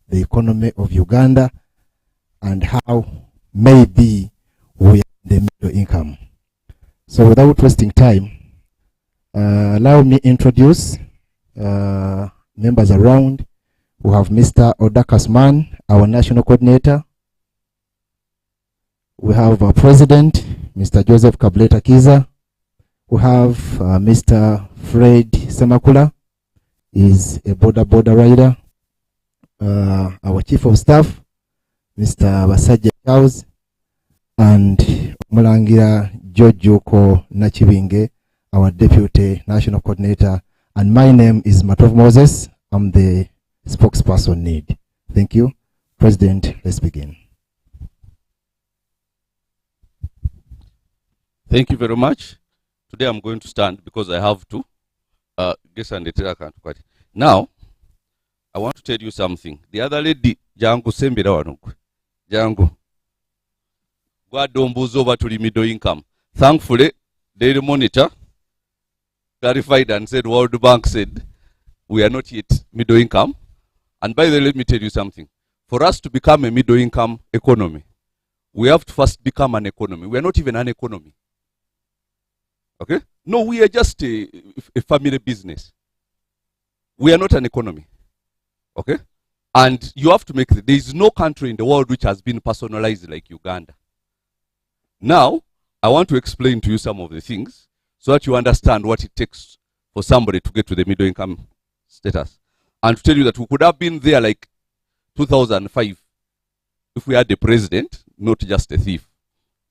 the economy of Uganda and how maybe we are the middle income. So without wasting time, allow me introduce members around. We have Mr. Odakasman, our national coordinator. We have our president, Mr. Joseph Kabuleta Kiza. We have Mr. Fred Semakula, is a boda-boda rider. Our chief of staff, Mr. Basajja Charles, and Mulangira Jojoko Nachibinge, our deputy national coordinator. And my name is Matov Moses. I'm the spokesperson need. Thank you. President, let's begin. Thank you very much. Today I'm going to stand because I have to. Now, I want to tell you something. The other lady, Jango Sembira Wanukwe. Jango. Gwaddombuza over to the middle income. Thankfully, Daily Monitor clarified and said, World Bank said, we are not yet middle income. And by the way, let me tell you something. For us to become a middle income economy, we have to first become an economy. We are not even an economy. Okay? No, we are just a family business. We are not an economy. Okay? And you have to make there is no country in the world which has been personalized like Uganda. Now, I want to explain to you some of the things so that you understand what it takes for somebody to get to the middle income status. And to tell you that we could have been there like 2005 if we had a president, not just a thief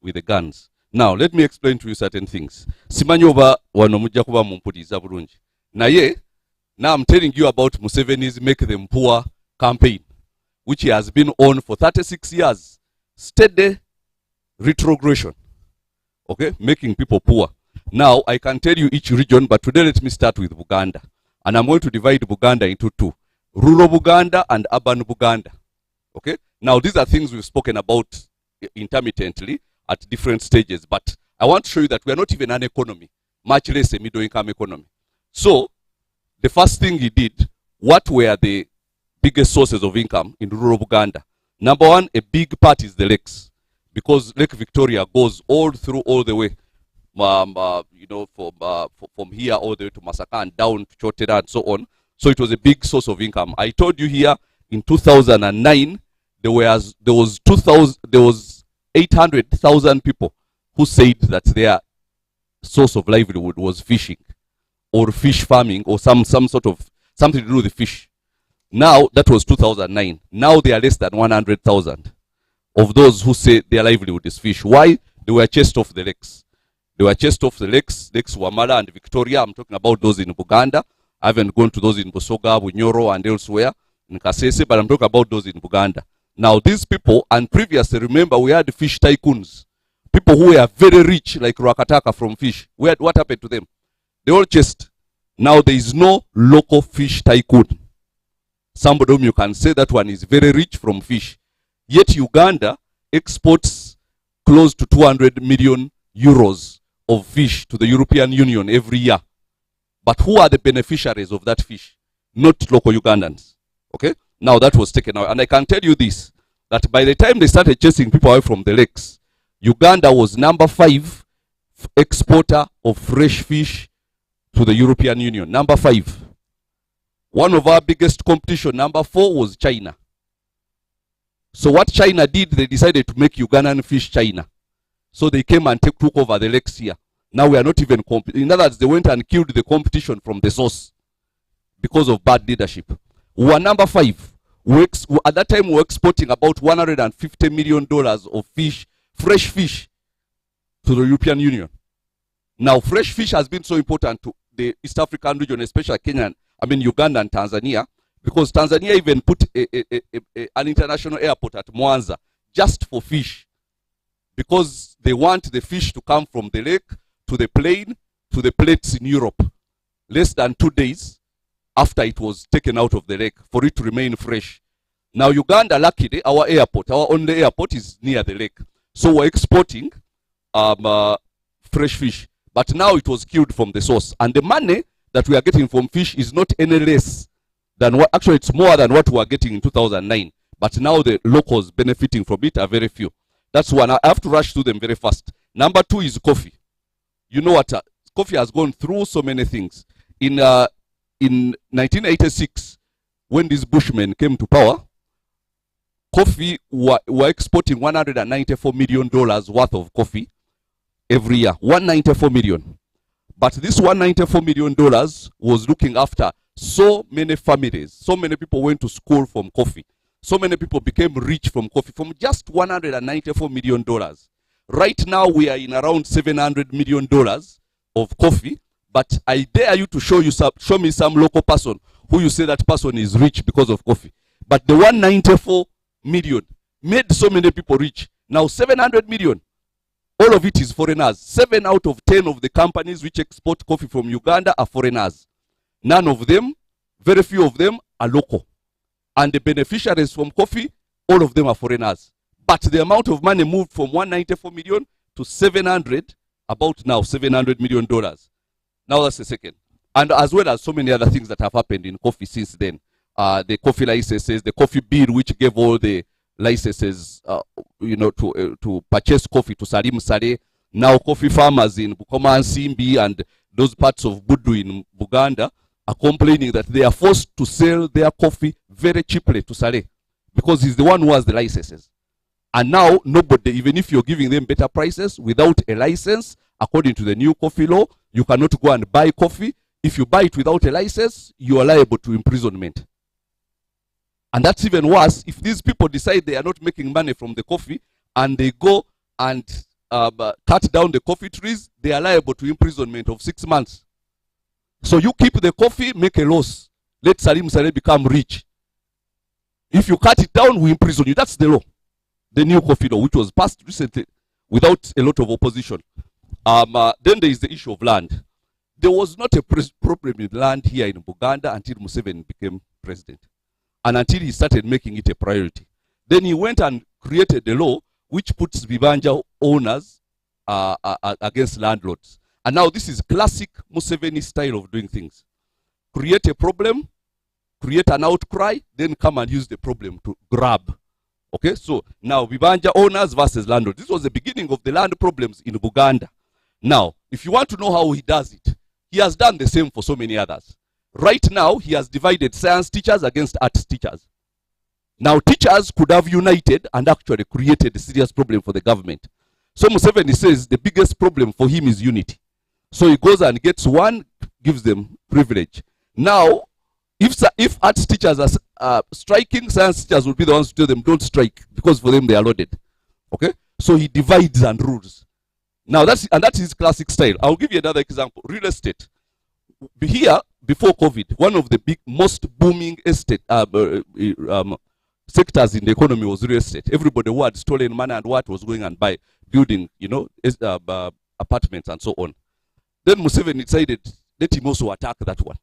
with the guns. Now, let me explain to you certain things. Simanyoba wanomujja kuba mumpuliriza bulungi. Naye, now I'm telling you about Museveni's Make Them Poor campaign, which he has been on for 36 years. Steady retrogression. Okay? Making people poor. Now, I can tell you each region, but today let me start with Buganda. And I'm going to divide Buganda into two. Rural Buganda and urban Buganda. Okay? Now, these are things we've spoken about intermittently at different stages, but I want to show you that we are not even an economy, much less a middle income economy. So, the first thing he did, what were the biggest sources of income in rural Buganda? Number one, a big part is the lakes, because Lake Victoria goes all the way, you know, from here all the way to Masaka and down to Chotera and so on. So it was a big source of income. I told you here in 2009, there was 800,000 people who said that their source of livelihood was fishing or fish farming or some sort of something to do with the fish. Now, that was 2009. Now they are less than 100,000 of those who say their livelihood is fish. Why? They were chased off the lakes. They were chased off the lakes, Lakes Wamala and Victoria. I'm talking about those in Buganda. I haven't gone to those in Busoga, Bunyoro and elsewhere, in Kasese, but I'm talking about those in Buganda. Now, these people, and previously, remember, we had fish tycoons. People who were very rich, like Rakataka from fish. What happened to them? They all chased. Now, there is no local fish tycoon. Somebody whom you can say that one is very rich from fish. Yet, Uganda exports close to 200 million euros of fish to the European Union every year. But who are the beneficiaries of that fish? Not local Ugandans. Okay? Now that was taken out. And I can tell you this, that by the time they started chasing people away from the lakes, Uganda was number 5 exporter of fresh fish to the European Union. Number 5. One of our biggest competition, number 4, was China. So what China did, they decided to make Ugandan fish China. So they came and took over the lakes here. Now we are not even competing. In other words, they went and killed the competition from the source because of bad leadership. We were number 5. At that time, we were exporting about $150 million of fish, fresh fish, to the European Union. Now, fresh fish has been so important to the East African region, especially Uganda and Tanzania, because Tanzania even put an international airport at Mwanza just for fish, because they want the fish to come from the lake to the plane to the plates in Europe. Less than 2 days after it was taken out of the lake for it to remain fresh. Now Uganda, luckily, our only airport is near the lake. So we're exporting fresh fish. But now it was killed from the source. And the money that we are getting from fish is not any less than what, actually it's more than what we were getting in 2009. But now the locals benefiting from it are very few. That's one. I have to rush through them very fast. Number two is coffee. You know what? Coffee has gone through so many things. In 1986, when these Bushmen came to power, coffee were exporting $194 million worth of coffee every year. 194 million. But this $194 million was looking after so many families. So many people went to school from coffee. So many people became rich from coffee, from just $194 million. Right now, we are in around $700 million of coffee. But I dare you to show me some local person who you say that person is rich because of coffee. But the 194 million made so many people rich. Now 700 million, all of it is foreigners. 7 out of 10 of the companies which export coffee from Uganda are foreigners. None of them, very few of them, are local. And the beneficiaries from coffee, all of them are foreigners. But the amount of money moved from 194 million to 700, about now $700 million. Now that's the second. And as well as so many other things that have happened in coffee since then. The coffee licenses, the coffee bill, which gave all the licenses, to purchase coffee to Salim Saleh. Now coffee farmers in Bukoma and Simbi and those parts of Budu in Buganda are complaining that they are forced to sell their coffee very cheaply to Saleh because he's the one who has the licenses. And now nobody, even if you're giving them better prices without a license, according to the new coffee law, you cannot go and buy coffee. If you buy it without a license, you are liable to imprisonment. And that's even worse if these people decide they are not making money from the coffee and they go and cut down the coffee trees, they are liable to imprisonment of 6 months. So you keep the coffee, make a loss. Let Salim Saleh become rich. If you cut it down, we imprison you. That's the law. The new coffee law, which was passed recently without a lot of opposition. Then there is the issue of land. There was not a problem with land here in Buganda until Museveni became president. And until he started making it a priority. Then he went and created a law which puts Vibanja owners against landlords. And now this is classic Museveni style of doing things. Create a problem, create an outcry, then come and use the problem to grab. Okay, so now Vibanja owners versus landlords. This was the beginning of the land problems in Buganda. Now, if you want to know how he does it, he has done the same for so many others. Right now, he has divided science teachers against arts teachers. Now, teachers could have united and actually created a serious problem for the government. So Museveni says the biggest problem for him is unity. So he goes and gets one, gives them privilege. Now, if arts teachers are striking, science teachers will be the ones to tell them don't strike because for them they are loaded. Okay? So he divides and rules. Now, that's his classic style. I'll give you another example. Real estate. Here, before COVID, one of the most booming estate sectors in the economy was real estate. Everybody who had stolen money and what was going and building, apartments and so on. Then Museveni decided, let him also attack that one.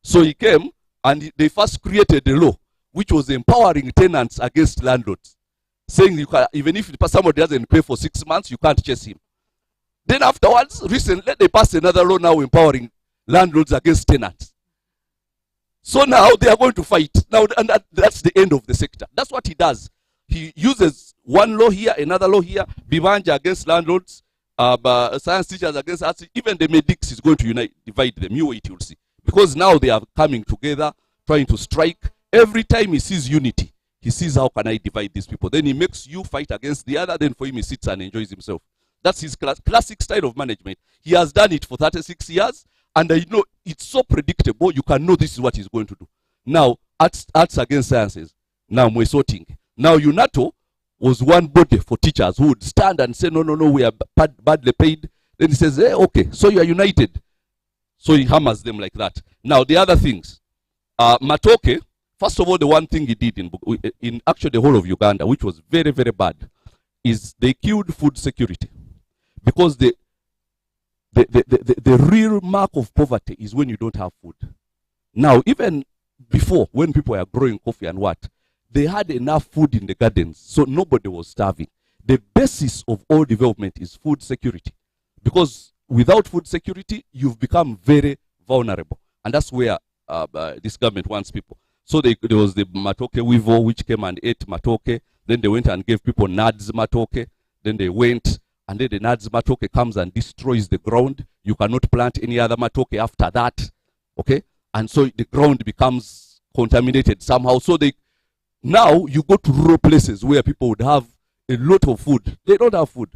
So he came and they first created a law which was empowering tenants against landlords, saying you can, even if somebody doesn't pay for 6 months, you can't chase him. Then afterwards, recently they passed another law now empowering landlords against tenants. So now they are going to fight. Now, and that's the end of the sector. That's what he does. He uses one law here, another law here, Bibanja against landlords, science teachers against arts. Even the medics is going to divide them. You wait, you'll see. Because now they are coming together, trying to strike. Every time he sees unity, he sees how can I divide these people. Then he makes you fight against the other. Then for him, he sits and enjoys himself. That's his classic style of management. He has done it for 36 years. And it's so predictable, you can know this is what he's going to do. Now, arts against sciences. Now, Mwesoting. Now, UNATO was one body for teachers who would stand and say, no, we are badly paid. Then he says, okay, so you are united. So he hammers them like that. Now, the other things. Matoke, first of all, the one thing he did in actually the whole of Uganda, which was very, very bad, is they killed food security. Because the real mark of poverty is when you don't have food. Now, even before, when people are growing coffee and what, they had enough food in the gardens, so nobody was starving. The basis of all development is food security. Because without food security, you've become very vulnerable. And that's where this government wants people. So there was the matoke weevil which came and ate matoke. Then they went and gave people nads matoke. Then they went, and then the nads matoke comes and destroys the ground. You cannot plant any other matoke after that. Okay? And so the ground becomes contaminated somehow. So now you go to rural places where people would have a lot of food. They don't have food.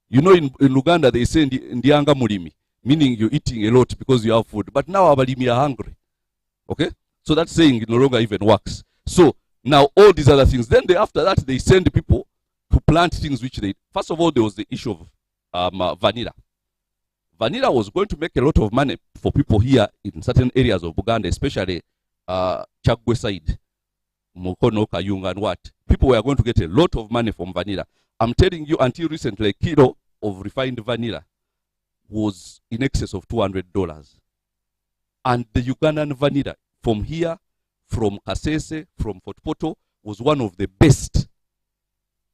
You know, in Uganda, they say ndianga mulimi, meaning you're eating a lot because you have food. But now abalimi are hungry. Okay? So that saying no longer even works. So now all these other things. Then after that, they send people to plant things which first of all, there was the issue of vanilla. Vanilla was going to make a lot of money for people here in certain areas of Uganda, especially Chagwe side, Mukono, Kayunga, and what. People were going to get a lot of money from vanilla. I'm telling you, until recently, a kilo of refined vanilla was in excess of $200. And the Ugandan vanilla from here, from Kasese, from Fort Poto, was one of the best.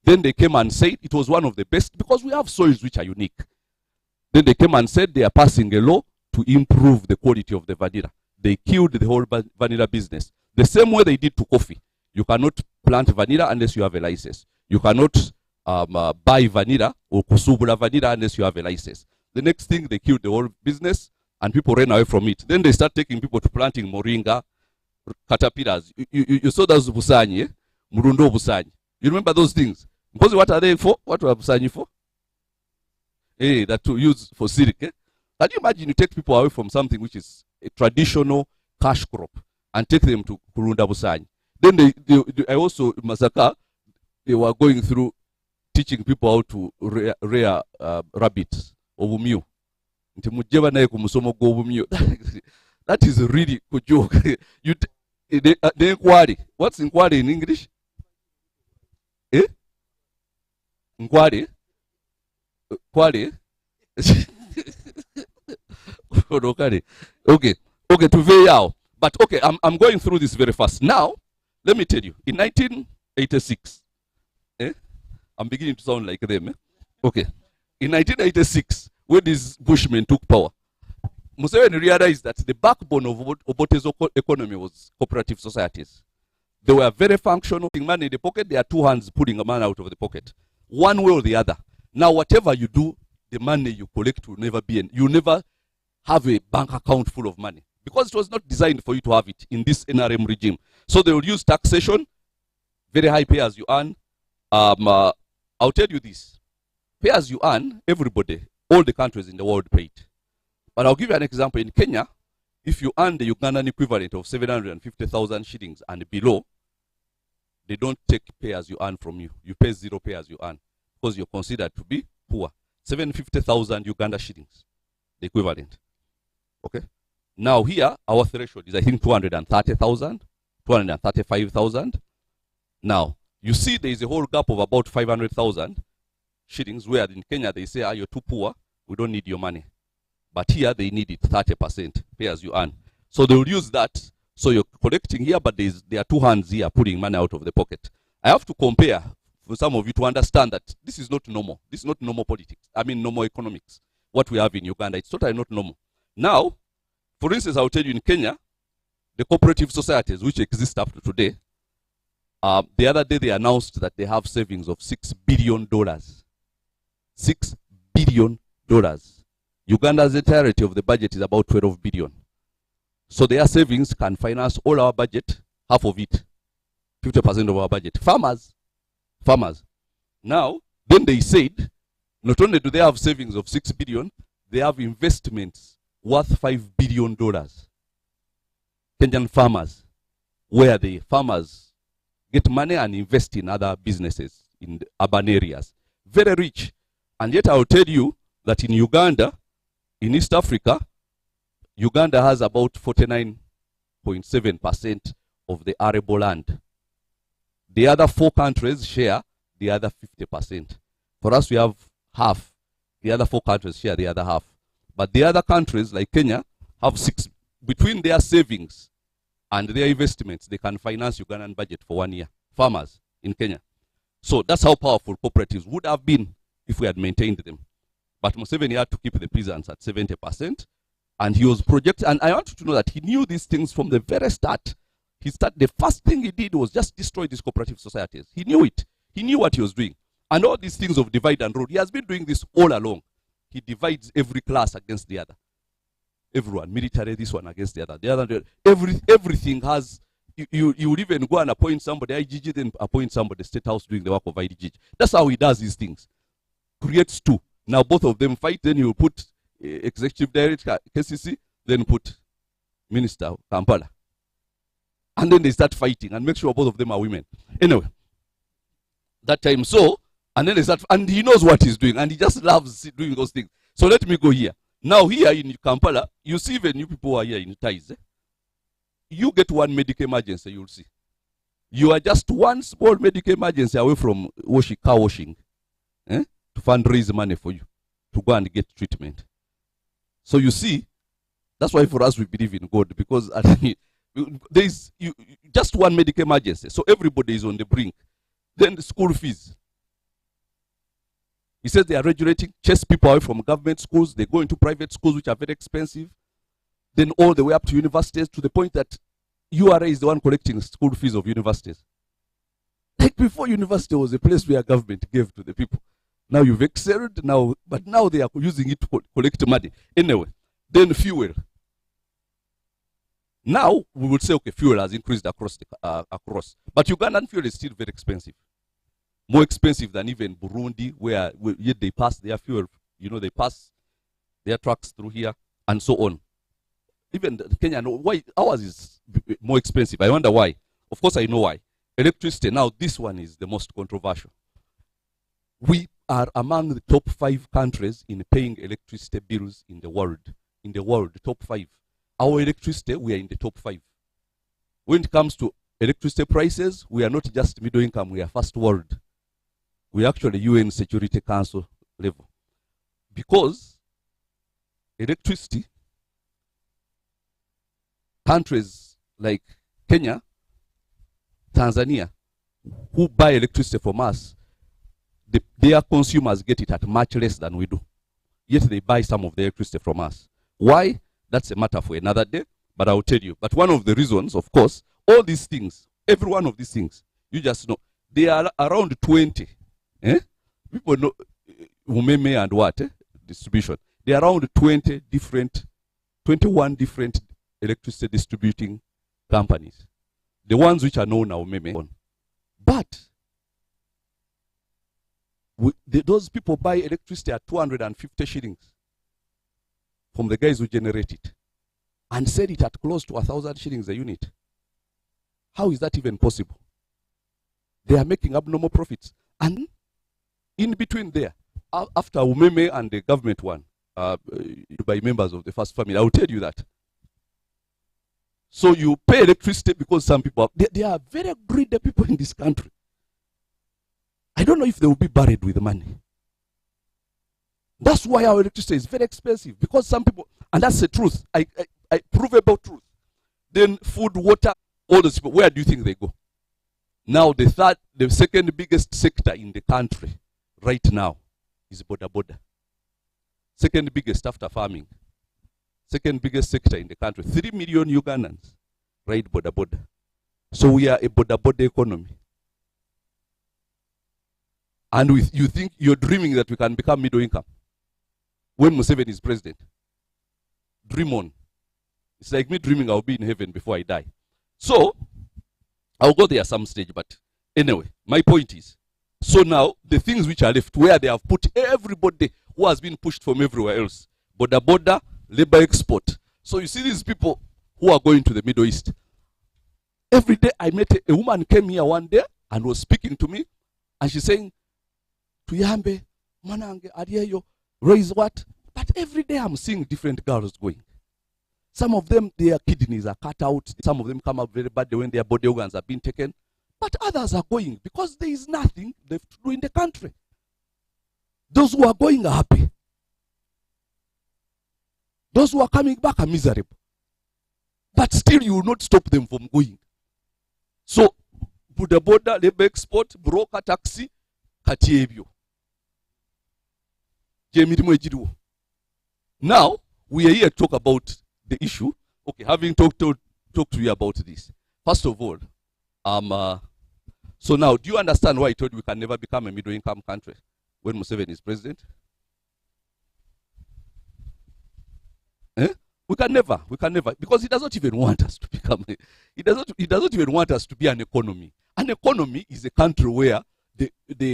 Then they came and said it was one of the best because we have soils which are unique. Then they came and said they are passing a law to improve the quality of the vanilla. They killed the whole vanilla business. The same way they did to coffee. You cannot plant vanilla unless you have a license. You cannot buy vanilla or kusubula vanilla unless you have a license. The next thing, they killed the whole business and people ran away from it. Then they start taking people to planting moringa, caterpillars. You saw those busanyi, eh? Murundo busanyi. You remember those things? Because what are they for? What are busanyi for? That to use for silk. Eh? Can you imagine you take people away from something which is a traditional cash crop and take them to Kurunda busanyi? Then I also, Masaka, they were going through teaching people how to rear rabbits, obumio. That is really a joke. The inquiry. What's inquiry in English? Eh? Inquiry? Quali? Okay, to Veyao. But okay, I'm going through this very fast. Now, let me tell you, in 1986, I'm beginning to sound like them. Okay, in 1986, when these Bushmen took power, Museveni realized that the backbone of Obote's economy was cooperative societies. They were very functional, putting money in the pocket. There are two hands pulling a man out of the pocket, one way or the other. Now, whatever you do, the money you collect will never be, you never have a bank account full of money because it was not designed for you to have it in this NRM regime. So they will use taxation, very high pay as you earn. I'll tell you this: pay as you earn, everybody, all the countries in the world pay it. But I'll give you an example. In Kenya, if you earn the Ugandan equivalent of 750,000 shillings and below, they don't take pay as you earn from you. You pay zero pay as you earn because you're considered to be poor. 750,000 Uganda shillings, the equivalent. Okay? Now here, our threshold is I think 230,000, 235,000. Now, you see there is a whole gap of about 500,000 shillings where in Kenya they say, you're too poor, we don't need your money. But here they need it 30%, pay as you earn. So they will use that. So you're collecting here, but there are two hands here pulling money out of the pocket. I have to compare for some of you to understand that this is not normal. This is not normal politics. I mean normal economics. What we have in Uganda, it's totally not normal. Now, for instance, I'll tell you in Kenya, the cooperative societies which exist up to today, the other day they announced that they have savings of $6 billion. $6 billion. Uganda's entirety of the budget is about 12 billion. So their savings can finance all our budget, half of it, 50% of our budget. Farmers. Now, then they said, not only do they have savings of 6 billion, they have investments worth $5 billion. Kenyan farmers, where the farmers get money and invest in other businesses in the urban areas. Very rich. And yet I'll tell you that in Uganda, in East Africa, Uganda has about 49.7% of the arable land. The other four countries share the other 50%. For us, we have half. The other four countries share the other half. But the other countries, like Kenya, have 6. Between their savings and their investments, they can finance Ugandan budget for 1 year. Farmers in Kenya. So that's how powerful cooperatives would have been if we had maintained them. But Museveni had to keep the peasants at 70%, And he was projected, and I want you to know that he knew these things from the very start. The first thing he did was just destroy these cooperative societies. He knew it. He knew what he was doing. And all these things of divide and rule, he has been doing this all along. He divides every class against the other. Everyone, military, this one against the other. The other, everything has, you would even go and appoint somebody, IGG, then appoint somebody, State House doing the work of IGG. That's how he does these things. Creates two. Now both of them fight, then you put Executive Director, KCC, then put Minister, Kampala. And then they start fighting and make sure both of them are women. Anyway, that time so, and then they start, and he knows what he's doing, and he just loves doing those things. So let me go here. Now here in Kampala, you see even you people who are here in ties. You get one medical emergency, you'll see. You are just one small medical emergency away from car washing to fundraise money for you to go and get treatment. So you see, that's why for us we believe in God, because there is just one medical emergency, so everybody is on the brink. Then the school fees. He says they are regulating, chase people away from government schools, they go into private schools which are very expensive, then all the way up to universities, to the point that URA is the one collecting school fees of universities. Like before, university was a place where government gave to the people. Now you've excelled, but now they are using it to collect money. Anyway, then fuel. Now we would say, okay, fuel has increased across. But Ugandan fuel is still very expensive. More expensive than even Burundi, where yet they pass their fuel. You know, they pass their trucks through here and so on. Even Kenya, why ours is more expensive? I wonder why. Of course, I know why. Electricity. Now, this one is the most controversial. We are among the top 5 countries in paying electricity bills in the world. In the world, top 5. Our electricity, we are in the top 5. When it comes to electricity prices, we are not just middle income, we are first world. We are actually UN Security Council level. Because electricity, countries like Kenya, Tanzania, who buy electricity from us, their consumers get it at much less than we do. Yet they buy some of the electricity from us. Why? That's a matter for another day, but I'll tell you. But one of the reasons, of course, all these things, every one of these things, you just know, they are around 20. People know umeme and what? Distribution. They are around 21 different electricity distributing companies. The ones which are known are umeme. But those people buy electricity at 250 shillings from the guys who generate it and sell it at close to 1,000 shillings a unit. How is that even possible? They are making abnormal profits. And in between there, after Umeme and the government one, by members of the first family, I will tell you that. So you pay electricity because some people, they are very greedy people in this country. I don't know if they will be buried with money. That's why our electricity is very expensive, because some people, and that's the truth, I provable truth. Then food, water, all those people, where do you think they go? Now the second biggest sector in the country right now is boda-boda. Second biggest after farming. Second biggest sector in the country. 3 million Ugandans ride boda-boda. So we are a boda-boda economy. And you think you're dreaming that we can become middle income when Museveni is president. Dream on. It's like me dreaming I'll be in heaven before I die. So, I'll go there some stage, but anyway, my point is, so now, the things which are left, where they have put everybody who has been pushed from everywhere else, boda-boda, labor export. So you see these people who are going to the Middle East. Every day I met a woman came here one day and was speaking to me, and she's saying, Tuyambe, Manange, Adieyo, raise what? But every day I'm seeing different girls going. Some of them, their kidneys are cut out. Some of them come out very bad when their body organs have been taken. But others are going because there is nothing left to do in the country. Those who are going are happy. Those who are coming back are miserable. But still you will not stop them from going. So, boda-boda, labor export, broker, taxi, kati ebyo. Now, we are here to talk about the issue. Okay, having talked to you about this. First of all, so now, do you understand why I told you we can never become a middle-income country when Museveni is president? We can never, because he does not even want us to become. He does not even want us to be an economy. An economy is a country where there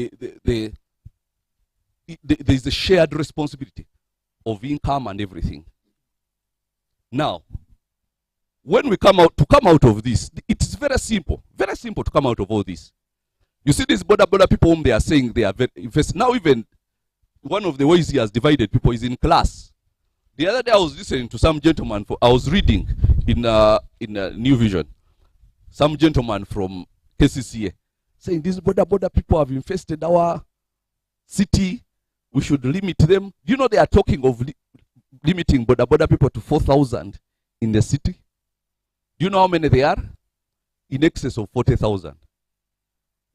is a shared responsibility of income and everything. Now, when we come out of this, it's very simple to come out of all this. You see these boda-boda people whom they are saying they are very invested. Now even one of the ways he has divided people is in class. The other day I was listening to some gentleman, I was reading in New Vision, some gentleman from KCCA saying these boda-boda people have infested our city, we should limit them. You know they are talking of limiting boda-boda people to 4,000 in the city. Do you know how many they are? In excess of 40,000.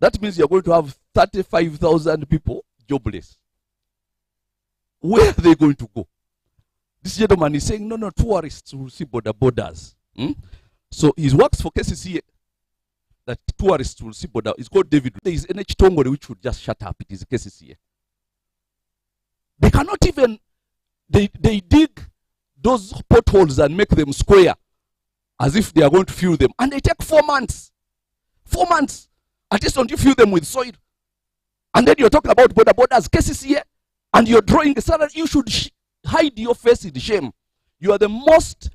That means you're going to have 35,000 people jobless. Where are they going to go? This gentleman is saying, no, tourists will see boda-bodas. So he works for KCCA, that tourists will see boda. It's called David. There is NH Tongore which would just shut up. It is KCCA. They cannot even, they dig those potholes and make them square as if they are going to fill them. And they take 4 months. 4 months. At least don't you fill them with soil. And then you're talking about boda-bodas, KCCA, and you're drawing a salary. You should hide your face in shame. You are the most,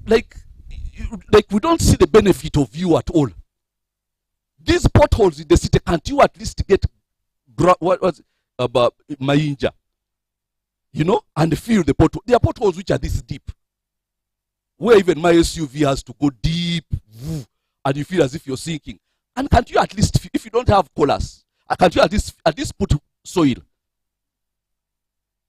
like we don't see the benefit of you at all. These potholes in the city, can't you at least get Mayinja? You know, and fill the pothole. There are potholes which are this deep, where even my SUV has to go deep, and you feel as if you're sinking. And can't you at least, if you don't have collars, can't you at least put soil?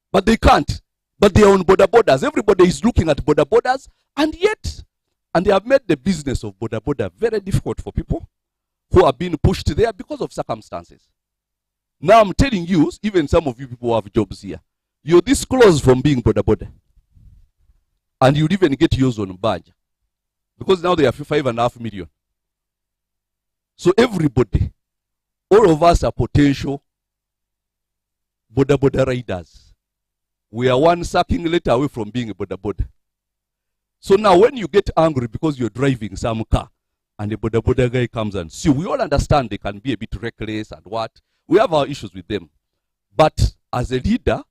But they can't. But they are on boda-bodas. Everybody is looking at boda-bodas, and they have made the business of boda-boda very difficult for people who are being pushed there because of circumstances. Now I'm telling you, even some of you people who have jobs here, you're this close from being boda-boda. And you'd even get yours on badge. Because now they have 5.5 million. So everybody, all of us are potential boda-boda riders. We are one sucking letter away from being a boda-boda. So now when you get angry because you're driving some car and the boda-boda guy comes and see, we all understand they can be a bit reckless and what. We have our issues with them. But as a leader,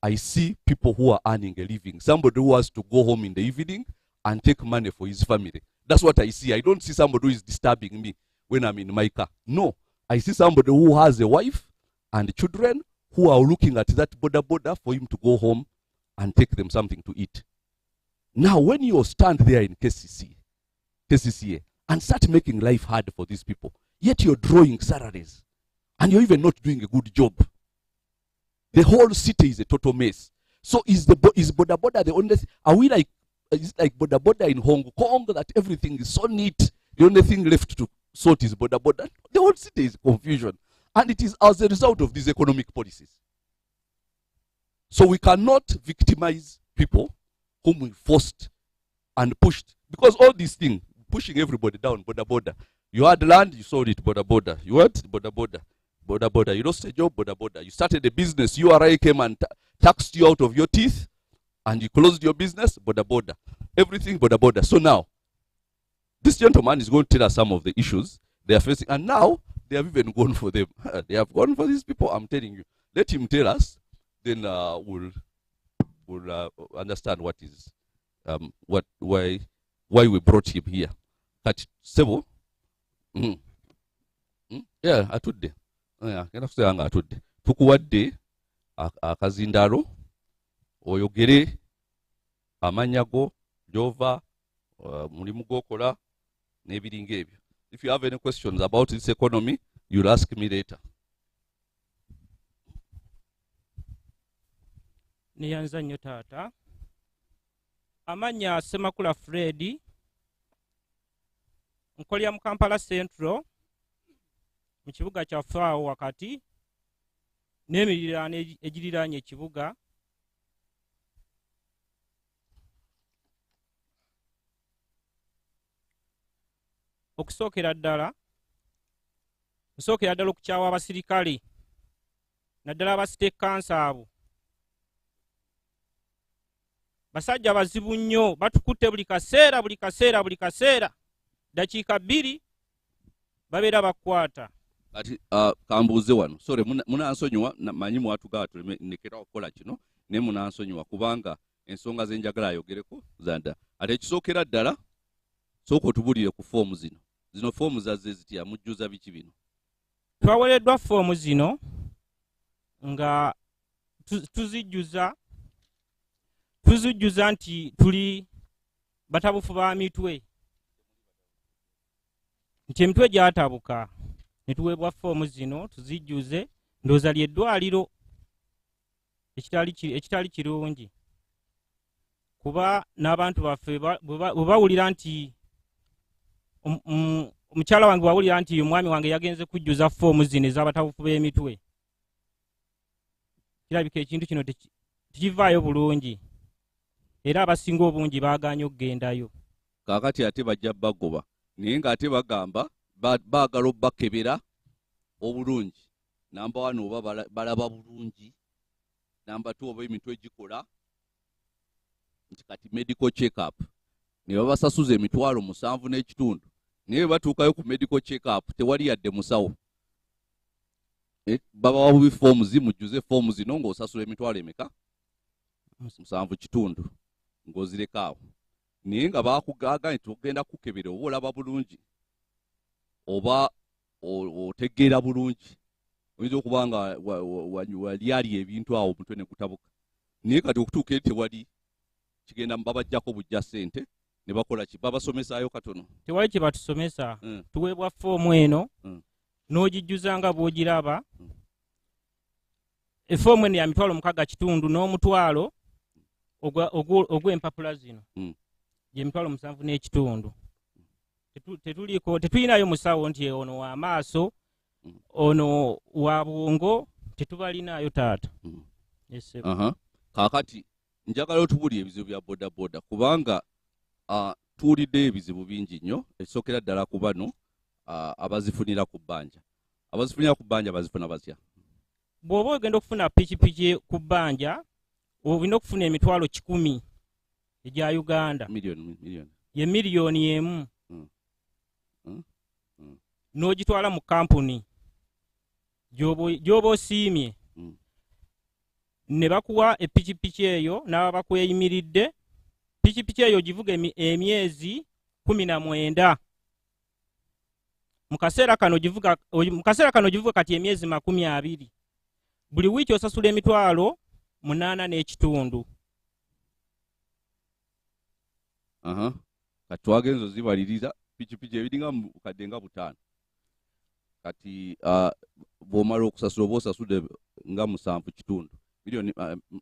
I see people who are earning a living. Somebody who has to go home in the evening and take money for his family. That's what I see. I don't see somebody who is disturbing me when I'm in my car. No. I see somebody who has a wife and children who are looking at that boda-boda for him to go home and take them something to eat. Now, when you stand there in KCCA and start making life hard for these people, yet you're drawing salaries and you're even not doing a good job. The whole city is a total mess. So is boda-boda the only thing? Are we like, is it like boda-boda in Hong Kong that everything is so neat? The only thing left to sort is boda-boda. The whole city is confusion. And it is as a result of these economic policies. So we cannot victimize people whom we forced and pushed. Because all these things, pushing everybody down, boda-boda. You had land, you sold it, boda-boda. You had boda-boda. Boda-boda. You lost a job, boda-boda. You started a business, URI came and taxed you out of your teeth, and you closed your business, boda-boda. Everything boda-boda. So now, this gentleman is going to tell us some of the issues they are facing. And now, they have even gone for them. They have gone for these people, I'm telling you. Let him tell us, then we'll understand what is, why we brought him here. Sebo? Yeah, atudde. Kena kusanga atudde. Tukuwadde akazindalo oyogere amannya go gy'ova mulimu gw'okola n'ebiringa ebyo. If you have any questions about this economy, you'll ask me later. Niyanza nnyo taata. Amannya Semakula Fred. Nkolera mu Kampala Central. Mu kibuga kyaffe awo wakati. N'emiriraano egiriraanye ekibuga. okusookera ddala okukyawa abasirikale naddala abasitekansa abo basajja bazibu nnyo, batukutte buli kaseera dakiika 2 babeera bakwata. Kati kambuuze wano sore munansonyiwa manyi mwatugaa tulekera okukola kino naye munansonyiwa kubanga ensonga zenjagala ayogereko zanda ate ekisookera ddala sooka otubulire ku foomu zino foomu zazze zitya mujjuza biki bino? Twawereddwa foomu zino nga tuzijjuza nti tuli batabufu ba mitwe, nti emitwe gyatabuka, ne tuweebwa foomu zino tuzijjuze. Ndowooza ly'eddwaliro ekitali kirungi, kuba n'abantu baffe bwe bawulira nti omukyala wange bwawulira nti omwami wange yagenze kujjuza foomu zino ez'abatabufu b'emitwe, kirabika ekintu kino tekivaayo bulungi, era abasinga obungi baaganye okugendayo. Kaakati ate bajja bagoba naye ng'ate bagamba baagala obbakebera obulungi. Namba 1 oba balaba bulungi, namba 2 oba emitwe gikola, nti kati medical check-up ne babasasuza emitwalo 7.5, naye batuukayo ku medical check-up tewali yadde musawo. Babawa bubi foomu mujjuze foomu zino ng'osasula emitwalo emeka? 7.5 ng'ozireka awo, naye nga baakugaaga nti ogenda kukebera oba olaba bulungi oba otegeera bulungi. Oyinza okuba nga wali ebintu awo omutwe ne gutabuka, naye kati okutuuka eri tewali kigenda babajjako bujja ssente ne bakola ki? Babasomesaayo katono? Tewali kye batusomesa. Tuweebwa foomu eno n'ogijjuza nga bw'ogiraba. Efoomu eno ya 6.5 n'omutwalo ogw'empapula zino gye 7.5. Tetulinayo musawo nti ono w'amaaso ono wa bwongo, tetubalinayo taata. Kaakati njagala otubulire ebizibu bya boda-boda kubanga tuwulidde ebizibu bingi nnyo, ekisookera ddala ku bano abazifunira ku bbanja. Abazifunira ku bbanja bazifuna batya? Bw'oba ogenda okufuna pikipiki ku bbanja olina okufuna emitwalo 10 egya Uganda, ye miliyoni emu, n'ogitwala mu kampuni gy'oba osiimye, ne bakuwa epikipiki eyo n'aba bakweyimiridde. Pikipiki eyo givuga emyezi 19. Mu kaseera kano givuga kati emyezi 20. Buli wiiki osasula emitwalo 8.5. Kati twagenza ozibaliriza pikipiki ebiringa mu kadde nga 5. Kati bw'omala okusasula oba osasudde nga 7.5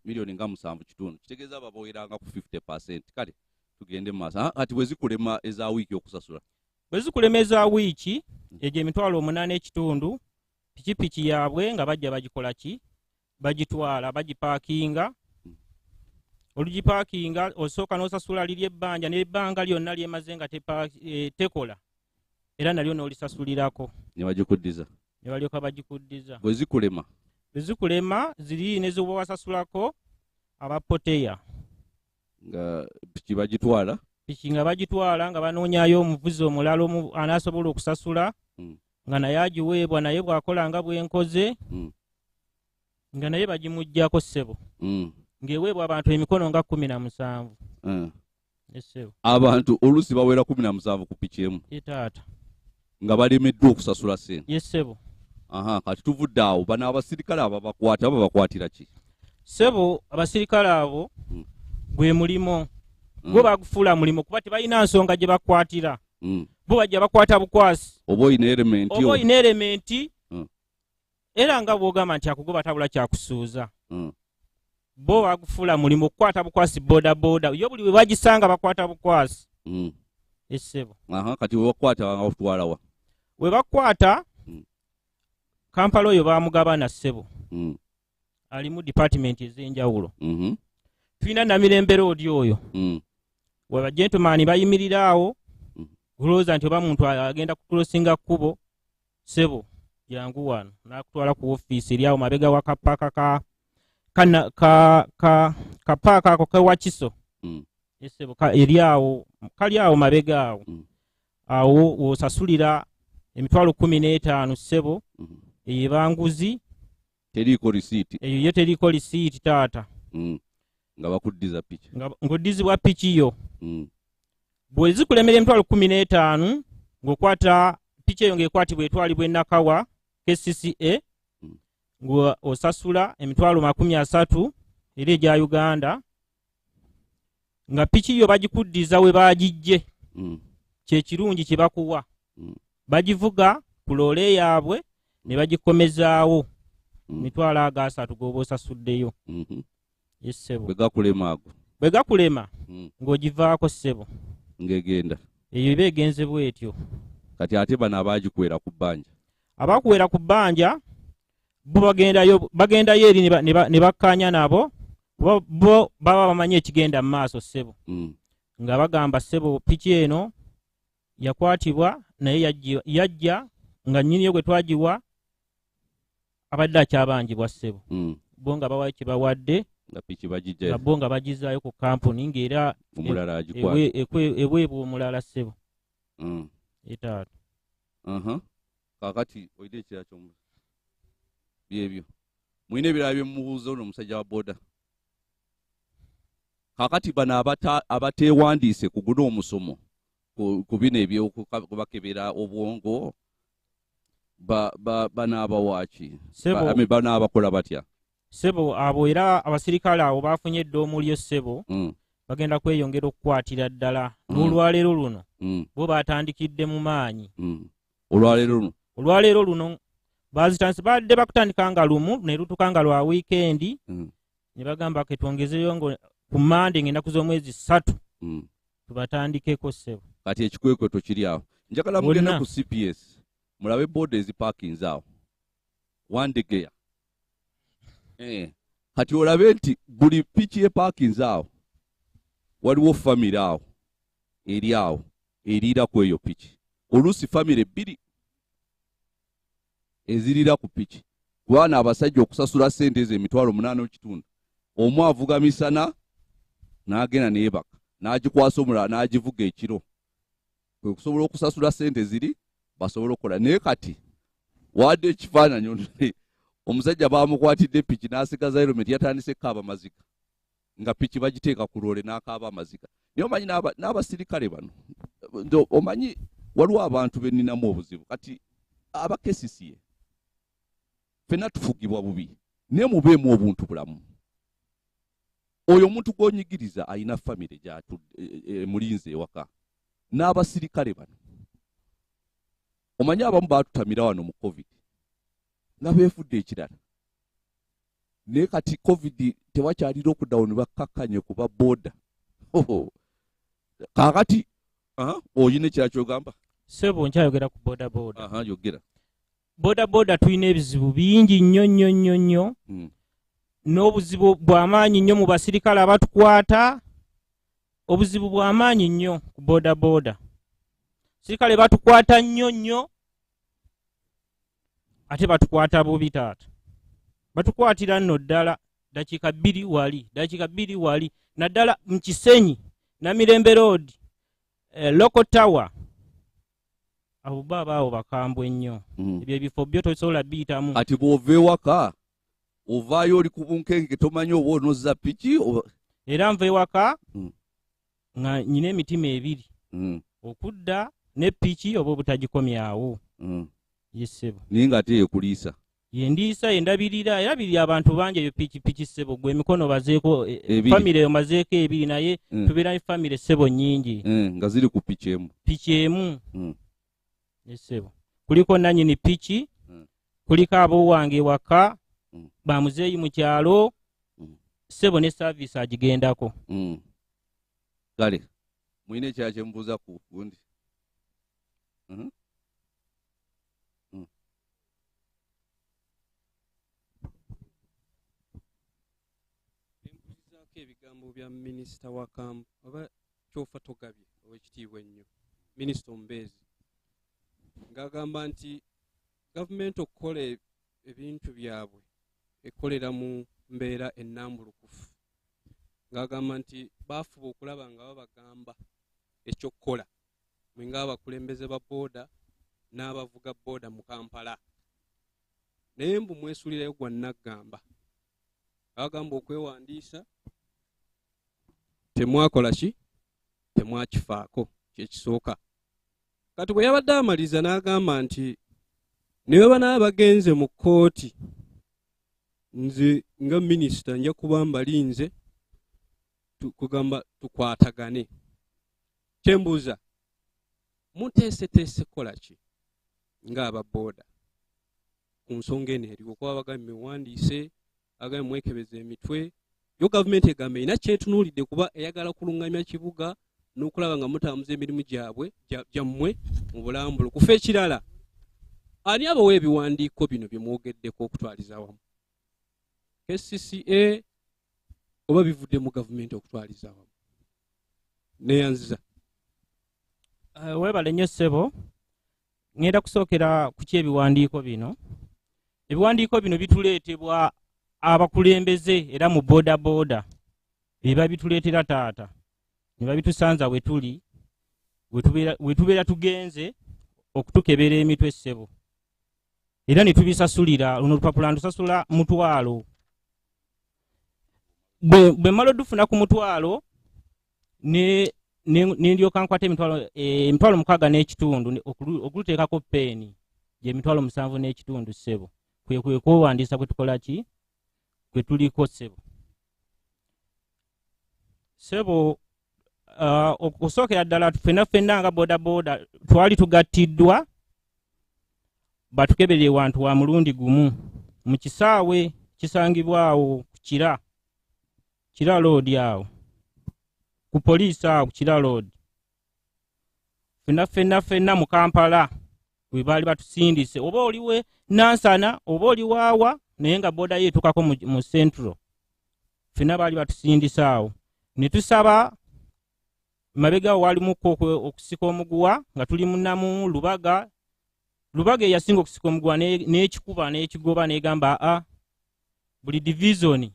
miliyoni nga 7.5, kitegeeza babaweranga ku 50%. Kale tugende mu maaso. Kati bwe zikulema eza wiiki okusasula? Bwe zikulema eza wiiki egyo emitwalo 8.5, pikipiki yaabwe nga bajja bagikola ki? Bagitwala bagipaakinga. Olugipaakinga osooka n'osasula liri ebbanja, n'ebbanga lyonna lyemaze nga tekola, era nalyo n'olisasulirako ne bagikuddiza, ne balyoka bagikuddiza. Bwe zikulema ziri ne zoba wasasulako abapoteya nga piki bagitwala, piki nga bagitwala nga banoonyayo omuvuzi omulala anaasobola okusasula nga naye agiweebwa, naye bw'akola nga bwenkoze nga naye bagimuggyako ssebo, ng'eweebwa abantu emikono nga 17. Abantu oluusi bawera 17 ku piki emu taata nga balemeddwa okusasula ssente. Ssebo. Kati tuvudde awo, bano abasirikale abo babakwatira ki? Ssebo, abasirikale abo gwe mulimo gwe bagufuula mulimo, kuba tebalina nsonga gye bakwatira. Bo bajja bakwata bukwasi oba oyina elementi era nga bw'ogamba nti akugoba tabula kyakusuuza. Bo bagufuula mulimo okukwata bukwasi boda-boda, yo buli we bagisanga bakwata bukwasi. Essebo. Kati we bakwata batwala wa? We bakwata Kampala oyo bamugabana ssebo, alimu department ez'enjawulo. Tulina Namirembe Road oyo, we bagentleman bayimirira awo gulowooza nti oba muntu agenda kukulosinga kkubo ssebo jangu wano n'akutwala ku ofiisi eri awo mabega wa kapaaka kapaaka ako kewakiso ssebo eri awo kali awo mabega awo awo w'osasulira emitwalo 15 ssebo eyo ebanguzi teriiko risiiti eyo ye teriiko risiiti taata nga bakuddiza piki ng'oddizibwa piki yo bwe zikulemera emitwalo 15 ng'okwata piki eyo ng'ekwatibwa etwalibwa Nakawa KCCA ng'osasula emitwalo 30 eri egya Uganda nga piki yo bagikuddiza we baagijje kye kirungi kye bakuwa bagivuga ku loole yaabwe ne bagikomezaawo emitwalo ago 3 g'oba osasuddeyo ssebo bwe gakulema ng'ogivaako ssebo ng'egenda eyo eba egenze bw'etyo kati ate bano abaagikwera ku bbanja abakuwera ku bbanja bo bagendayo eri ne bakkaanya nabo bo baba bamanyi ekigenda mu maaso ssebo nga bagamba ssebo piki eno yakwatibwa naye yajja nga nnyiniyo gwe twagiwa abadde akyabangibwa ssebo bo nga bawayo kye bawadde nga bo nga bagizaayo ku kampuni ng'era ebwebwa omulala ssebo etaata kaakati olina ekira kyomu byebyo mulina ebirala byemubuuza ono omusajja wa boda kaakati bano abateewandiise ku guno omusomo ku bino ebyokubakebera obwongo banaaba waaki banaabakola batya ssebo abo era abasirikale abo bafunye eddoomu lyo ssebo bagenda kweyongera okukwatira ddala n'olwaleero luno bo batandikidde mu maanyi olwaleero luno badde bakutandika nga lumu ne lutuka nga lwa wiikendi ne bagamba ketwongezeyo ngo ku Mande ng'ennaku z'omwezi 3 tubatandikeko ssebo kati ekikwekweto kiri awo njagala mugenda ku CPS mulabe boda ezipakinze awo wandegeya kati olabe nti buli piki epakinze awo waliwo famire awo eri awo eriira ku eyo piki oluusi famire 2 ezirira ku piki kubana abasajja okusasula ssente ezo emitwalo 8.5 omu avuga misana n'agenda neebaka n'agikwasa omulala n'agivuga ekiro kwe kusobola okusasula ssente ziri basobola okukola naye kati wadde ekifaananyi omusajja baamukwatidde piki n'asigaza helmet yatandise kaaba maziga nga piki bagiteeka ku loole n'akaaba amaziga naye omanyi n'abasirikale bano omanyi waliwo abantu benninamu obuzibu kati abakesisiye fenna tufugibwa bubi naye mubeemu obuntu bulamu oyo omuntu gw'onyigiriza alina famire mulinze ewaka n'abasirikale bano omanyi abamu baatutamira wano mu covid nga beefudde ekirala naye kati covid tewakyali lockdown bakkakkanye kuba boda kaakati oyina ekirala kyogamba ssebo nkyayogera ku boda-boda yogera boda-boda tulina ebizibu bingi nnyo n'obuzibu bw'amaanyi nnyo mu basirikale abatukwata obuzibu bw'amaanyi nnyo ku boda-boda sirikale batukwata nnyo ate batukwata bubi taata batukwatira nno ddala dakiika 2 wali naddala mu Kisenyi Namirembe Road Local Tower abo baba abo bakambwe nnyo ebyo ebifo byo tosobola biyitamu ati bw'ova ewaka ovaayo oli ku bunkenge tomanyi oba onozza piki era nva ewaka nga nyina emitima 2 okudda ne piki oba obutagikomyawo yessebo naye nga ate ekuliisa yendiisa endabirira erabirira abantu bangi eyo piki ssebo gwe emikono bazeeko famire eyo mazeeko 2 naye tubeera ne famire ssebo nnyingi nga ziri ku piki emu yessebo kuliko nannyini piki kuliko ab'owange ewaka bamuzeeyi mu kyalo ssebo ne saaviisi agigendako kale mulina ekirala kye mubuuza ku gundi ebigambo bya minisita wa kampu oba kyofa togabye ow'ekitiibwa ennyo Minisita Omubeezi ng'agamba nti gavumenti okukola ebintu byabwe ekolera mu mbeera ennambulukufu, ng'agamba nti baafuba okulaba nga babagamba ekyokukola mwe ng'abakulembeze ba booda n'abavuga booda mu Kampala. Naye mbu mwesulirayo gwa Naggamba, agamba okwewandiisa temwakola ki, temwakifaako, kyekisooka. Kati bwe yabadde amaliza n'agamba nti ne bwe banaaba bagenze mu kkooti, nze nga minisita nja kuba mbalinze kugamba tukwatagane. Kyembuuza, muteeseteese kukola ki ng'aba booda ku nsonga eno eriwo? Okuba bagambye mwewandiise, agambye mwekebeza emitwe. Yo gavumenti egamba erina kyetunuulidde kuba eyagala kulungamya kibuga n'okulaba nga mutambuza emirimu gyammwe mu bulambulo. Kufa ekirala, ani abawa ebiwandiiko bino bye mwogeddeko okutwaliza wamu? KCCA oba bivudde mu gavumenti okutwaliza wamu? Neyanziza. Weebale nnyo ssebo, ngenda kusookera ku kyebiwandiiko bino. Ebiwandiiko bino bituleetebwa abakulembeze era mu boda-boda, biba bituleetera taata ne babitusanza we tuli, we tubeera tugenze okutukebera emitwe ssebo, era ne tubisasulira. Luno olupapula ntusasula mutwalo. Bwe mmala odufuna ku mutwalo ne ndyoka nkwata emitwalo 6 n'ekitundu okuluteekako peeni, gye emitwalo 7 n'ekitundu ssebo. Kwe kwewandiisa kwe tukola ki, kwe tuliko ssebo. Ssebo, okusookera ddala ffenna nga boda-boda twali tugattiddwa batukeberere wantu wa mulundi gumu mu kisaawe kisangibwawo ku Kira Road awo, ku poliisi awo ku Kira Road. Ffenna mu Kampala we baali batusindise, oba oliwe Nansana oba oliwaawa, naye nga boda yeetukako mu Central. Ffenna baali batusindisa awo ne tusaba mabega awo walimuko okusika omuguwa nga tuli munamu Lubaga eyasinga okusika omuguwa n'ekikuba n'ekigoba n'egamba buli division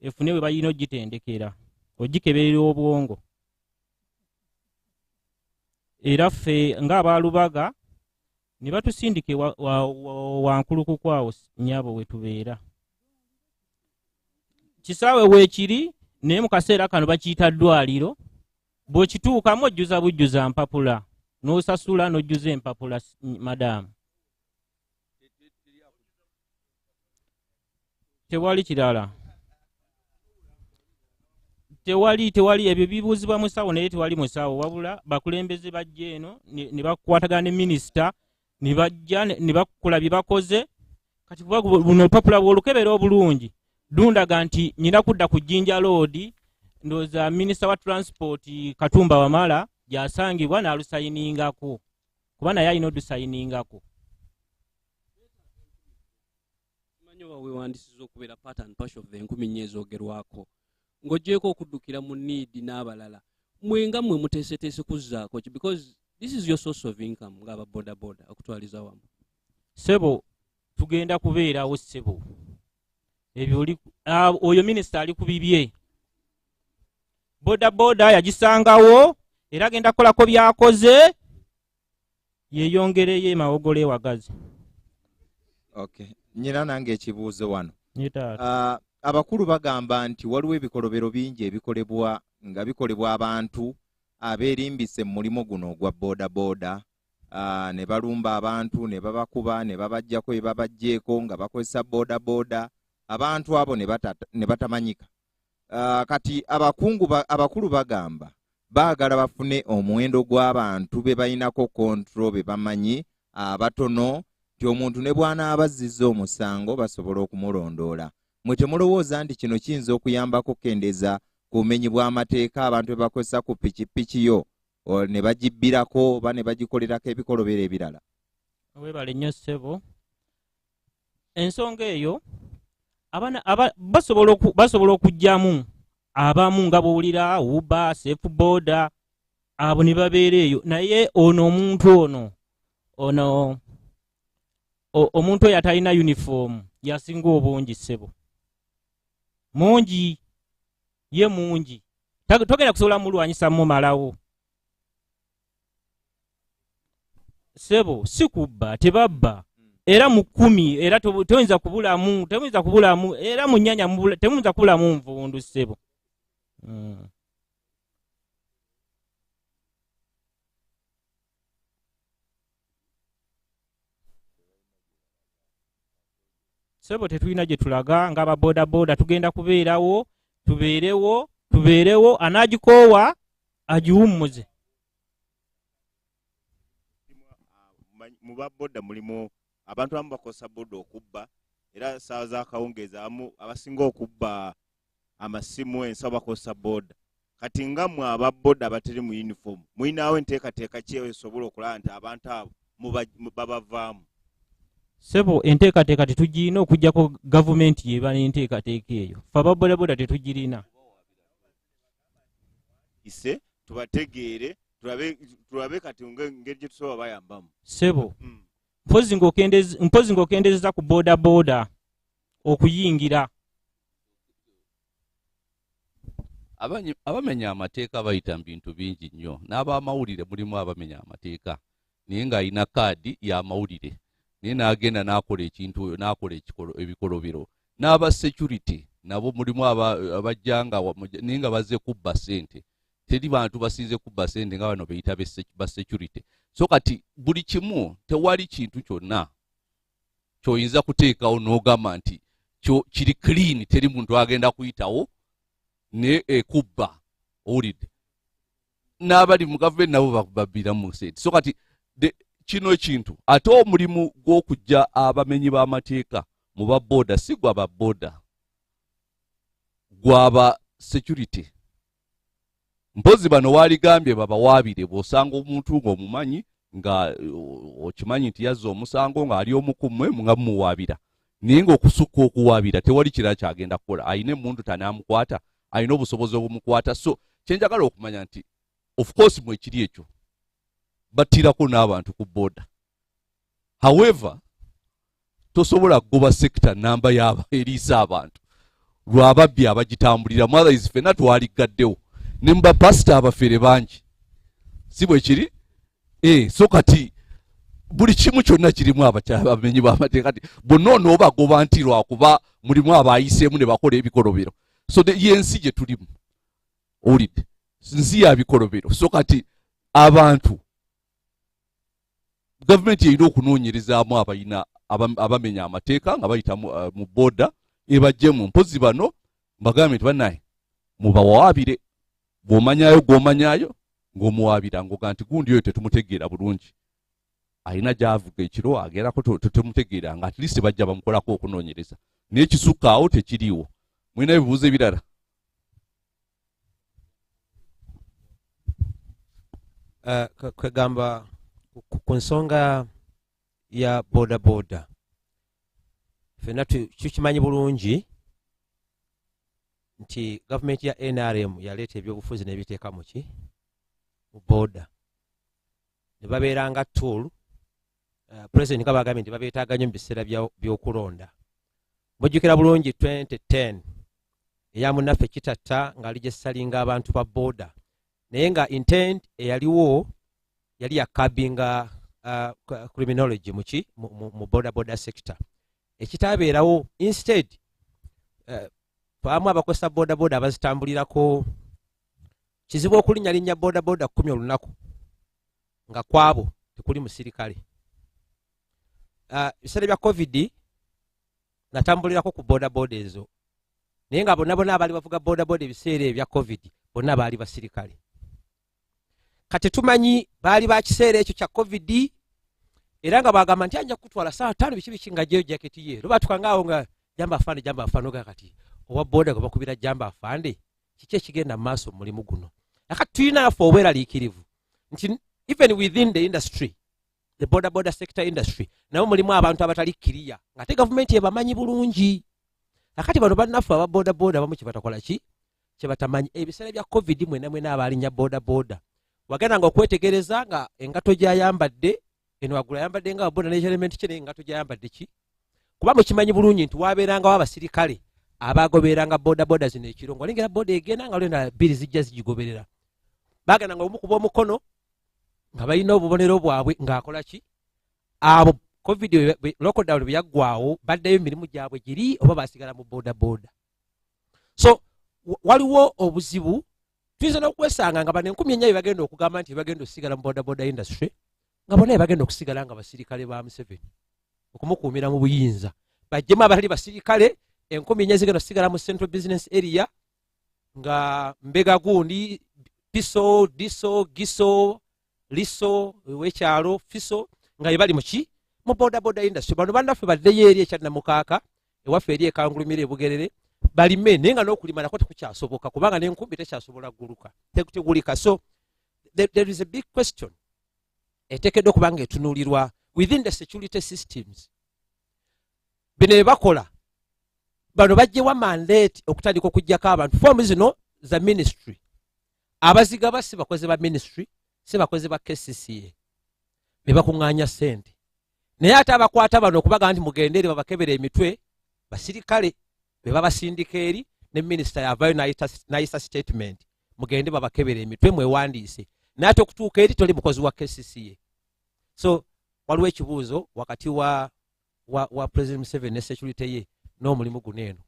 efune we balina ogitendekera ogikeberera obwongo. Era ffe ng'abalubaga ne batusindike wankulukukwawo nnyabo we tubeera. Kisaawe weekiri, naye mu kaseera kano bakiyita ddwaliro. Bw'okituukamu ojjuza bujjuza mpapula, n'osasula n'ojjuza empapula madaamu. Tewali kirala. Tewali ebyo bibuuzibwa musawo, naye tewali musawo, wabula bakulembeze bajja eno ne bakwatagana ne minisita ne bajja ne bakola bye bakoze. Kati kuba buno olupapula bw'olukebera obulungi lundaga nti nyina kudda ku Jinja Road, ndowooza minisita wa transport Katumba Wamala gy'asangibwa n'alusayiningako, kuba naye alina odusayiningako. Simanyi oba weewandisiza okubeera part and parcel of the 10 ezoogerwako ng'oggyeko okuddukira mu need n'abalala. Mwenga mmwe muteeseteese kuzzaako ki, because this is your source of income ng'aba boda-boda okutwaliza wamu. Ssebo, tugenda kubeerawo ssebo. Ebyo oyo minisita ali ku bibye. Boda-boda yagisangawo era agenda kukolako byakoze yeeyongereyo emawogolo ewagazi. Okay. Nyina nange ekibuuzo wano. Nyitaata. Abakulu bagamba nti waliwo ebikolobero bingi ebikolebwa nga bikolebwa abantu abeerimbise mu mulimo guno ogwa boda-boda, ne balumba abantu ne babakuba ne babajjako bye babajjeeko nga bakozesa boda-boda, abantu abo ne batamanyika. Kati abakulu bagamba baagala bafune omuwendo gw'abantu be balinako kontro be bamanyi abatono, ti omuntu ne bw'anaaba azzizza omusango basobola okumulondoola. Mwe temulowooza nti kino kiyinza okuyambako okukendeza ku bumenyi bw'amateeka abantu be bakozesa ku pikipiki yo ne bagibbirako oba ne bagikolerako ebikolobero ebirala? Weebale nnyo ssebo. Ensonga eyo basobola okujjamu abamu nga bw'owulira Uber, Safe Boda, abo ne babeera eyo naye ono omuntu oyo atalina uniform yasinga obungi ssebo mungi ye mungi togenda kusobola mulwanyisa mumalawo ssebo si kubba tebabba era mu 10 era toyinza kubulamu era mu nnyanya temuyinza kubulamu nvundu ssebo ssebo tetulina gye tulaga nga ababodaboda tugenda kubeerawo tubeerewo anagikoowa agiwummuze. Mu baboda mulimu abantu abamu bakozesa boda okubba era saawa z'akawungeezi abasinga okubba amasimu ensawo bakozesa boda. Kati nga mmwe ababoda abateri mu uniform mulinawo enteekateeka ki esobola okulaba nti abantu abo babavaamu? Ssebo enteekateeka tetugirina okuggyako gavumenti yeba n'enteekateeka eyo fe ababodaboda tetugirina. Ise tubategeere tulabe kati ngeri gye tusobola bayambamu. Ssebo mpozi ng'okendezeza ku bodaboda okuyingira. Abamenya amateeka bayita mu bintu bingi nnyo n'abamawulire mulimu abamenya amateeka naye ng'alina kaadi y'amawulire naye n'agenda n'akola ekintu oyo n'akola ebikolobero. N'aba security nabo mulimu abajjanga naye nga bazze kubba ssente. Teri bantu basinze kubba ssente nga bano beyita ba security. So kati buli kimu tewali kintu kyonna ky'oyinza kuteekawo n'ogamba nti kiri clean teri muntu agenda kuyitawo ne ekubba owulidde. N'abali mu gavumenti nabo babbira mu ssente. So kati kino ekintu ate omulimu gw'okujja abamenyi b'amateeka mu baboda si gwa baboda gwaba security. Mpozi bano waligambye babawaabire bw'osanga omuntu ng'omumanyi nga okimanyi nti yazza omusango ng'ali omu ku mmwe nga mumuwaabira naye ng'okusukka okuwaabira tewali kirala kyagenda kukola. Ayina emundu tanaamukwata, ayina obusobozi obumukwata. So kyenjagala okumanya nti of course mwe kiri ekyo battirako n'abantu ku boda. However tosobola kugoba sekita namba yaba eriisa abantu lwababbi abagitambulira otherwise ffenna twaligaddewo ne mu bapasita abafere bangi si bwe kiri. So kati buli kimu kyonna kirimu abamenyi b'amateeka kati bonna onoobagoba nti lwakuba mulimu abayiseemu ne bakola ebikolobero. So yensi gye tulimu owulidde nsi ya bikolobero. So kati abantu gavumenti erina okunoonyerezaamu abamenya amateeka nga bayita mu boda ebajjemu. Mpozi bano mbagambye nti bannaye mubawaabire bw'omanyayo gw'omanyayo ng'omuwaabira ng'oga nti gundi oyo tetumutegeera bulungi ayina gy'avuga ekiro agerako tetumutegeera nga at least bajja bamukolako okunoonyereza naye kisukka awo tekiriiwo. Mulina ebibuuzo ebirala? Kwegamba ku nsonga ya boda ffenna tukimanyi bulungi nti gavumenti ya NRM yaleeta ebyobufuzi n'ebiteeka mu boda ne babeeranga tool. President nga bagambye nti babeetaaga nnyo mu biseera by'okulonda. Mujjukira bulungi 2010 eya munnaffe Kitatta ng'ali gye ssalinga abantu ba boda naye nga intent eyaliwo yali yakabinga criminology mu boda sector. Ekitaabeerawo instead abamu abakozesa boda abazitambulirako kizibu okulinnya boda 10 olunaku nga kwabo tekuli musirikale. Biseera bya covid natambulirako ku boda ezo naye nga bonna abaali bavuga boda ebiseera ebya covid bonna baali basirikale. Kati tumanyi baali bakiseera ekyo kya covid era nga bagamba nti anja kutwala saa 5 biki nga jeyo jaketi ye batukangaawo nga jamba afande ga kati owa boda gwe bakubira jamba afande kiki ekigenda mu maaso mulimu guno. Kati tulina naffe obweraliikirivu nti even within the industry, the boda sector industry, nawo mulimu abantu abatali kiriya nga te gavumenti ebamanyi bulungi. Kati bano bannaffe aba boda bamu kye batakola ki kye batamanyi. Ebiseera bya covid mwena abaalinya boda wagenda nga okwetegereza nga engato gyayambadde eno wagula ayambadde nga boda n'ekirelement kye engato gyayambadde ki kuba mukimanyi bulungi nti wabeerangawo abasirikale abagoberanga boda zino ekiro ng'olengera boda egenda nga lwenda bbiri zijja zigigoberera bagenda nga omukuba omukono nga balina obubonero bwabwe ng'akola ki abo covid lockdown bwe yaggwawo baddayo emirimu gyabwe giri oba basigala mu boda. So waliwo obuzibu tuyinza n'okwesanga nga bano 14,000 bagenda okugamba nti bagenda okusigala mu boda industry nga bonna bagenda okusigala nga basirikale ba Museveni okumukuumira mu buyinza bajjemu abatali basirikale 14,000 zigenda okusigala mu central business area nga mbega gundi piso diso giso liso wekyalo fiso nga bali muki mu boda industry bano bannaffe baddeyo eri ekyadnamukaaka ewaffe eri ekangulumira ebugerere balime naye nga n'okulima nako tekukyasoboka kubanga n'enkumbi tekyasobola guluka tegulika. So there is a big question eteekeddwa okuba nga etunuulirwa within the security systems. Bino bye bakola bano bajjewa mandate okutandika okuggyako abantu fomu zino za ministry abazigaba si bakozi ba ministry si bakozi ba KCCA be bakuŋŋaanya ssente naye ate abakwata bano okubaga nti mugende eri babakebera emitwe basirikale be babasindika eri ne minisita yavayo n'ayisa statement mugende babakebera emitwe mwewandiise naye ate okutuuka eri toli mukozi wa KCCA. So waliwo ekibuuzo wakati wa President Museveni ne security ye n'omulimu guno eno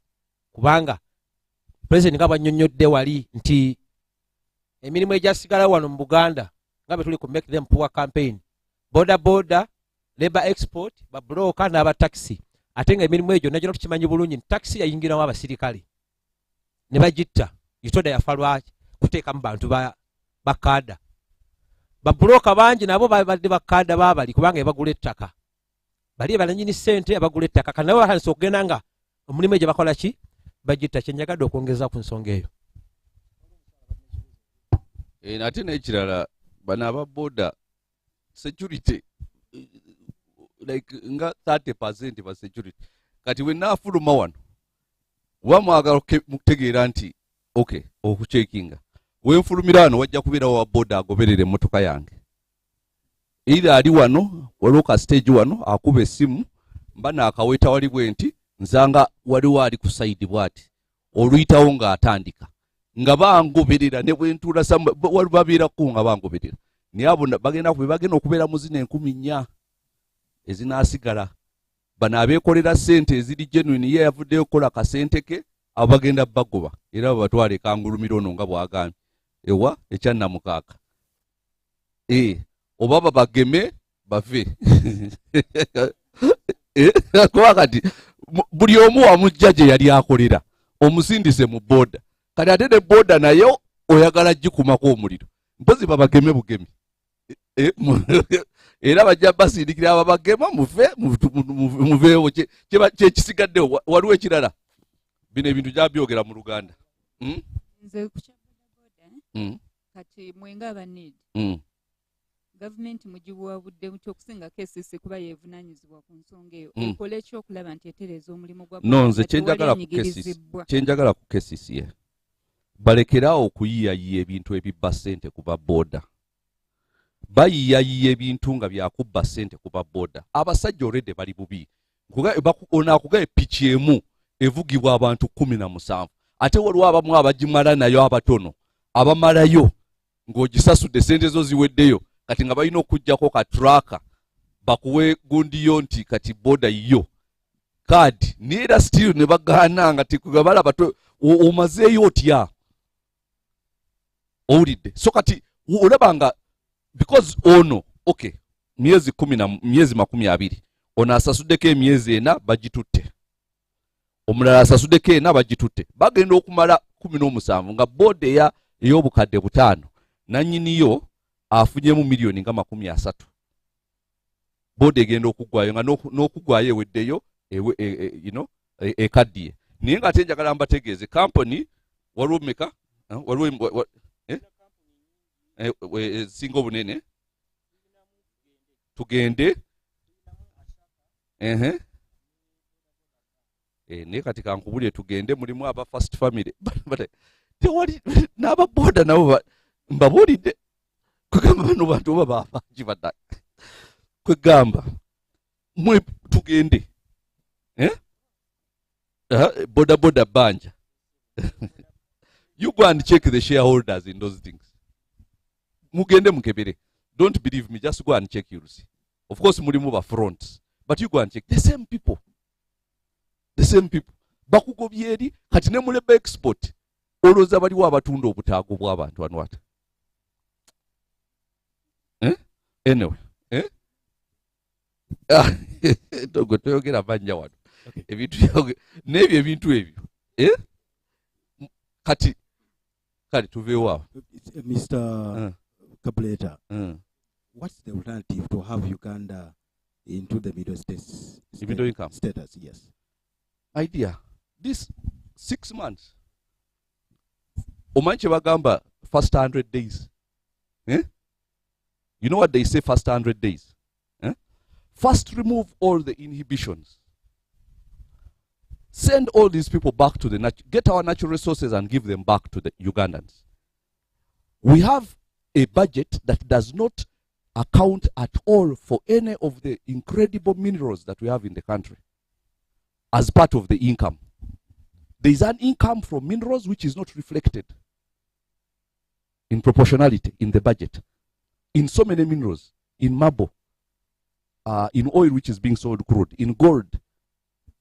kubanga President nga bwannyonnyodde wali nti emirimu egyasigala wano mu Buganda nga bwe tuli ku make them poor campaign boda labor export babroka n'aba taxi ate nga emirimu egyo nagyo tukimanyi bulungi nti taxi yayingiramu abasirikale ne bagitta itoda yafa lwaki kuteekamu bantu bakada babroka bangi nabo babadde bakada babali kubanga ebagula ettaka bali balanyini ssente abagula ettaka kanabo batanise okugenda nga omulimu egyo bakola ki bagitta. Kyenjagadde okwongeza ku nsonga eyo. Nate n'ekirala bano aba boda security like nga 30% ba security kati we naafuluma wano wamwagala mukutegeera nti okay okucekinga wenfulumira wano wajja kubeera wa boda agoberere emmotoka yange either ali wano waliwo ka stage wano akuba essimu mba naakaweta wali bwe nti nzanga waliwo ali ku side bwati oluyitawo ng'atandika nga bangoberera ne bwentuula babeerako nga bangoberera naye abo bagenda okubeera mu zino 4,000 ezinaasigala bano abeekolera ssente eziri genuine ye yavuddeyo okukola kasente ke abo bagenda bagoba era babatwala ekangulumira ono nga bwagambye ewa ekyannamukaaka oba babageme bave kuba kati buli omu wamujja gye yali akolera omusindise mu boda kati ate ne boda nayo oyagala gikumako omuliro mpozi babageme bugemi era bajja basindikira ababagema muveewo kyekisigaddewo waliwo ekirala bino ebintu gyabyogera mu Luganda nze kukya boda kati mwenga abaneedi gavumenti mugibuwabudde kyokusinga KCC kuba yeevunaanyizibwa ku nsonga eyo ekola ekyokulaba nti etereeza omulimu gwa no nze kyenjagala ku KCC balekerawo okuyiyayiya ebintu ebibba ssente ku ba boda bayiyayiya ebintu nga byakubba ssente ku ba boda abasajja olwedde bali bubi onaakugaye piki emu evugibwa abantu 17 ate waliwo abamu abagimala nayo abatono abamalayo ng'ogisasudde ssente zo ziweddeyo kati nga balina okuggyako ka traka bakuwe gundiyo nti kati boda yo kaadi neera still ne bagaana nga tikugabala bato omazeeyo otya owulidde so kati olabanga because ono okay myezi 20 ono asasuddeko emyezi 4 bagitutte omulala asasuddeko 4 bagitutte bagenda okumala 17 nga boda ey'obukadde 5 nannyiniyo afunyemu miliyoni nga 30 boda egenda okuggwayo nga n'okuggwayo eweddeyo ekaddiye naye nga ate njagala mbategeeze kampani waliwo meka waliwo singa obunene tugende naye kati kankubulire tugende mulimu aba first family tewali n'ababoda nabo mbabuulidde kwegamba bano bantu oba babangi badda kwegamba mwe tugende boda banja you go and check the shareholders in those things. Mugende mukebere. Don't believe me, just go and check, you'll see. Of course, mulimu ba fronts, but you go and check. The same people. The same people. Bakugo byeri, kati ne muleba export. Oloza baliwo abatunda obutaago bw'abantu anwata. Anyway. Togo toyogera banja wano. Ebintu n'ebyo ebintu ebyo. Kati tuveewo. Mr. Kabuleta, what's the alternative to have Uganda into the middle income status? Yes. Idea. This 6 months. Omanche bagamba first 100 days. You know what they say first 100 days? First remove all the inhibitions. Send all these people back to get our natural resources and give them back to the Ugandans. We have a budget that does not account at all for any of the incredible minerals that we have in the country as part of the income. There is an income from minerals which is not reflected in proportionality in the budget. In so many minerals, in marble, in oil which is being sold crude, in gold,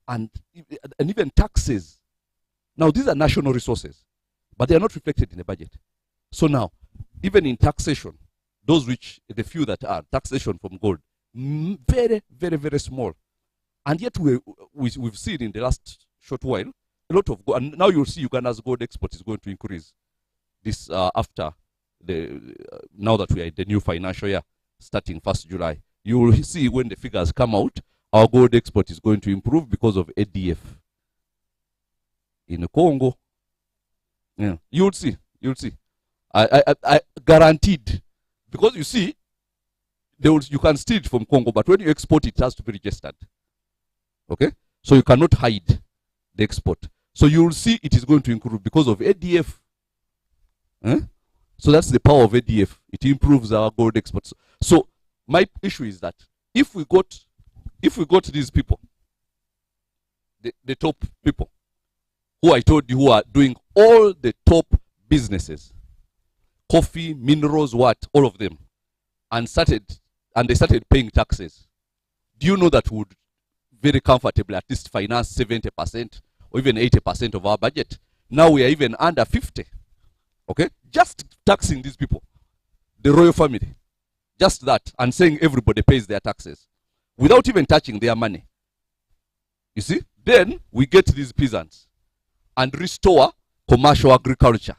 and even taxes. Now, these are national resources, but they are not reflected in the budget. So now, even in taxation, the few that are, taxation from gold, very, very, very small. And yet we've seen in the last short while, a lot of gold, and now you'll see Uganda's gold export is going to increase this after now that we are in the new financial year, starting 1st July. You will see when the figures come out, our gold export is going to improve because of ADF in Congo. Yeah, you'll see. I guaranteed, because you see, you can steal it from Congo, but when you export it has to be registered. Okay, so you cannot hide the export. So you will see it is going to improve because of ADF. So that's the power of ADF. It improves our gold exports. So my issue is that if we got these people, the top people, who I told you who are doing all the top businesses, coffee, minerals, all of them, and they started paying taxes. Do you know that we would very comfortably at least finance 70% or even 80% of our budget? Now we are even under 50. Okay? Just taxing these people, the royal family, just that, and saying everybody pays their taxes without even touching their money. You see? Then we get these peasants and restore commercial agriculture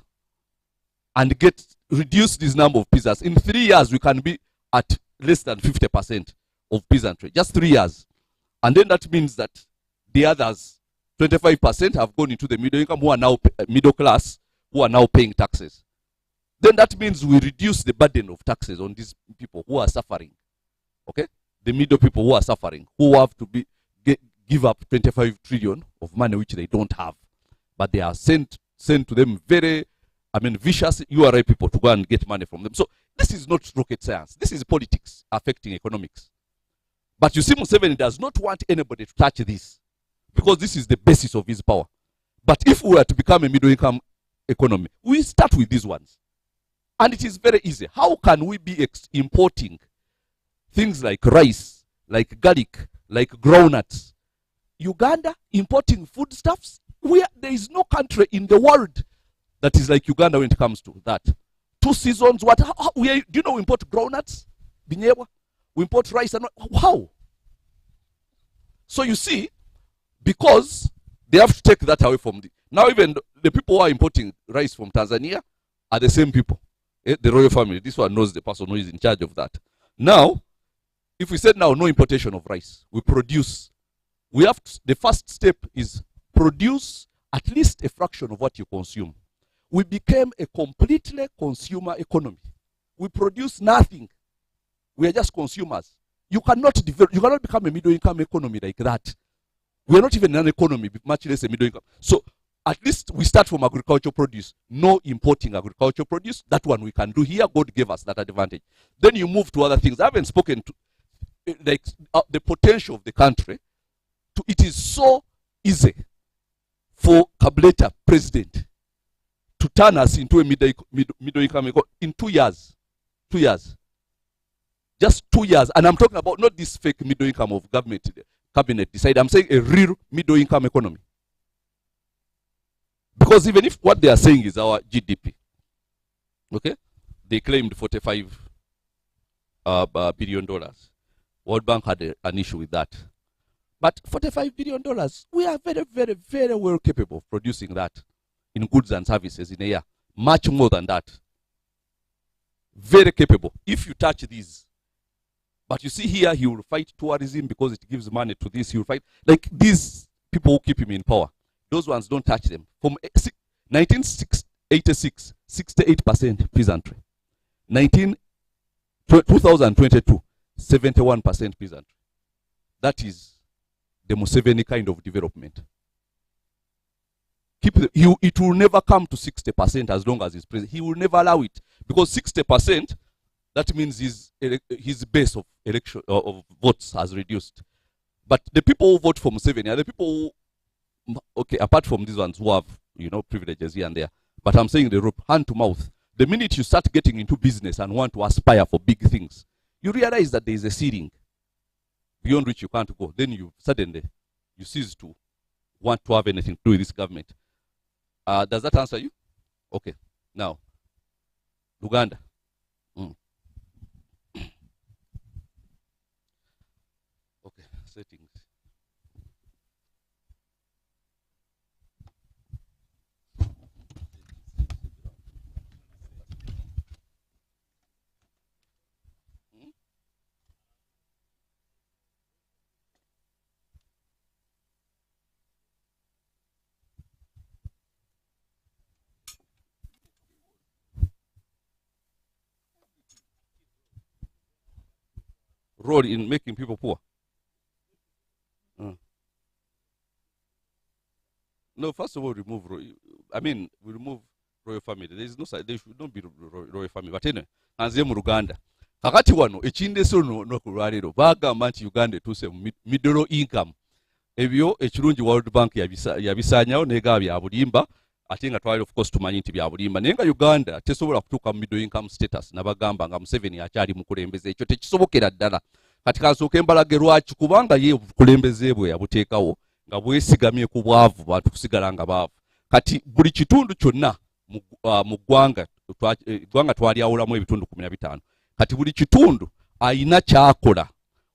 and reduce this number of peasants. In 3 years, we can be at less than 50% of peasantry. Just 3 years. And then that means that the others, 25%, have gone into the middle income, who are now middle class, who are now paying taxes. Then that means we reduce the burden of taxes on these people who are suffering. Okay? The middle people who are suffering, who have to give up 25 trillion of money which they don't have. But they are sent to them very, vicious URA people to go and get money from them. So this is not rocket science. This is politics affecting economics. But you see, Museveni does not want anybody to touch this because this is the basis of his power. But if we were to become a middle-income economy, we start with these ones. And it is very easy. How can we be importing things like rice, like garlic, like groundnuts? Uganda importing foodstuffs? There is no country in the world that is like Uganda when it comes to that. 2 seasons, do you know we import groundnuts? Binyewa? We import rice and how? So you see, because they have to take that away from now even the people who are importing rice from Tanzania are the same people. The royal family. This one knows the person who is in charge of that. Now, if we said now no importation of rice, we produce. The first step is produce at least a fraction of what you consume. We became a completely consumer economy. We produce nothing. We are just consumers. You cannot become a middle income economy like that. We are not even an economy, much less a middle income. So At least we start from agricultural produce, no importing agricultural produce. That one we can do here. God gave us that advantage. Then you move to other things. I haven't spoken to like the potential of the country. It is so easy for Kabuleta president to turn us into a middle income in 2 years. 2 years. Just 2 years. And I'm talking about not this fake middle income of government, cabinet decide. I'm saying a real middle income economy. Because even if what they are saying is our GDP, okay, they claimed $45 billion. World Bank had an issue with that. But $45 billion, we are very, very, very well capable of producing that in goods and services in a year. Much more than that. Very capable. If you touch these. But you see here, he will fight tourism because it gives money to this. He will fight. Like these people who keep him in power. Those ones, don't touch them. From 1986, 68% peasantry. 2022, 71% peasantry. That is the Museveni kind of development. It will never come to 60% as long as he's president. He will never allow it. Because 60%, that means his base of election of votes has reduced. But the people who vote for Museveni are the people who, okay, apart from these ones who have, privileges here and there. But I'm saying the hand to mouth. The minute you start getting into business and want to aspire for big things, you realize that there is a ceiling beyond which you can't go. Then you suddenly, you cease to want to have anything to do with this government. Does that answer you? Okay. Now, Uganda. Okay, settings. Role in making people poor. No, first of all, we remove royal family. There should not be royal family. But anyway, anze mu Uganda. Kakati wano ekindeso no kulwaliro bagamba nti Uganda etuse middle income. Ebyo ekirungi World Bank yabisanyawo nega bya bulimba. Ate nga twali of course tumanyi nti bya bulimba. Naye nga Uganda tesobola kutuuka mu middle income status nabagamba nga Museveni akyali mukulembeze. Ekyo tekisobokera ddala. Kati kansooka embalage lwaki kubanga ye obukulembeze bwe yabuteekawo nga bwesigamye ku bwavu bantu kusigala nga baavu. Kati buli kitundu kyonna mu ggwanga twalyawulamu ebitundu 15. Kati buli kitundu ayina kyakola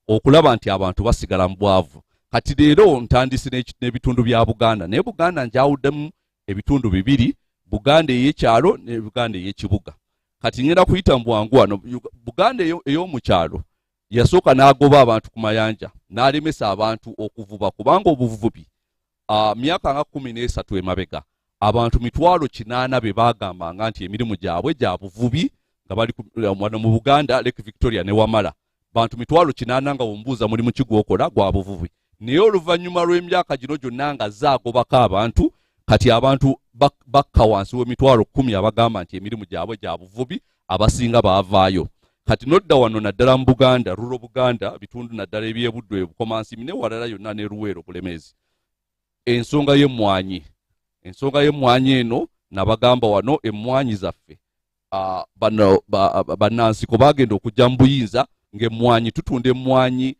okulaba nti abantu basigala mu bwavu. Kati leero ntandise n'ebitundu bya Buganda. Naye Buganda njawuddemu ebitundu bibiri, Buganda ey'ekyalo ne Buganda ey'ekibuga. Kati ngenda kuyita mu bwangu wano, Buganda ey'omukyalo yasooka n'agoba abantu ku mayanja n'alemesa abantu okuvuba kubanga obuvubi myaka nga 13 emabega abantu 800 be bagambanga nti emirimu gyabwe gya buvubi nga bali mu Buganda, Lake Victoria ne Wamala. Bantu 800 nga ombuuza mulimu kigwokola gwa buvubi. Naye oluvannyuma lw'emyaka gino gyonna nga zaagobako abantu, kati abantu bakka wansi w'10,000 abagamba nti emirimu gyabwe gya buvubi, abasinga baavaayo. Kati nodda wano naddala mu Buganda, rulo Buganda, bitundu naddala ebyebuddu ebukomansi ne walala yonna ne Luweero Bulemeezi. Ensonga y'emmwanyi. Ensonga y'emmwanyi eno nabagamba wano emmwanyi zaffe. Bannansiko bagenda okujja mu buyinza ng'emmwanyi tutunda emmwanyi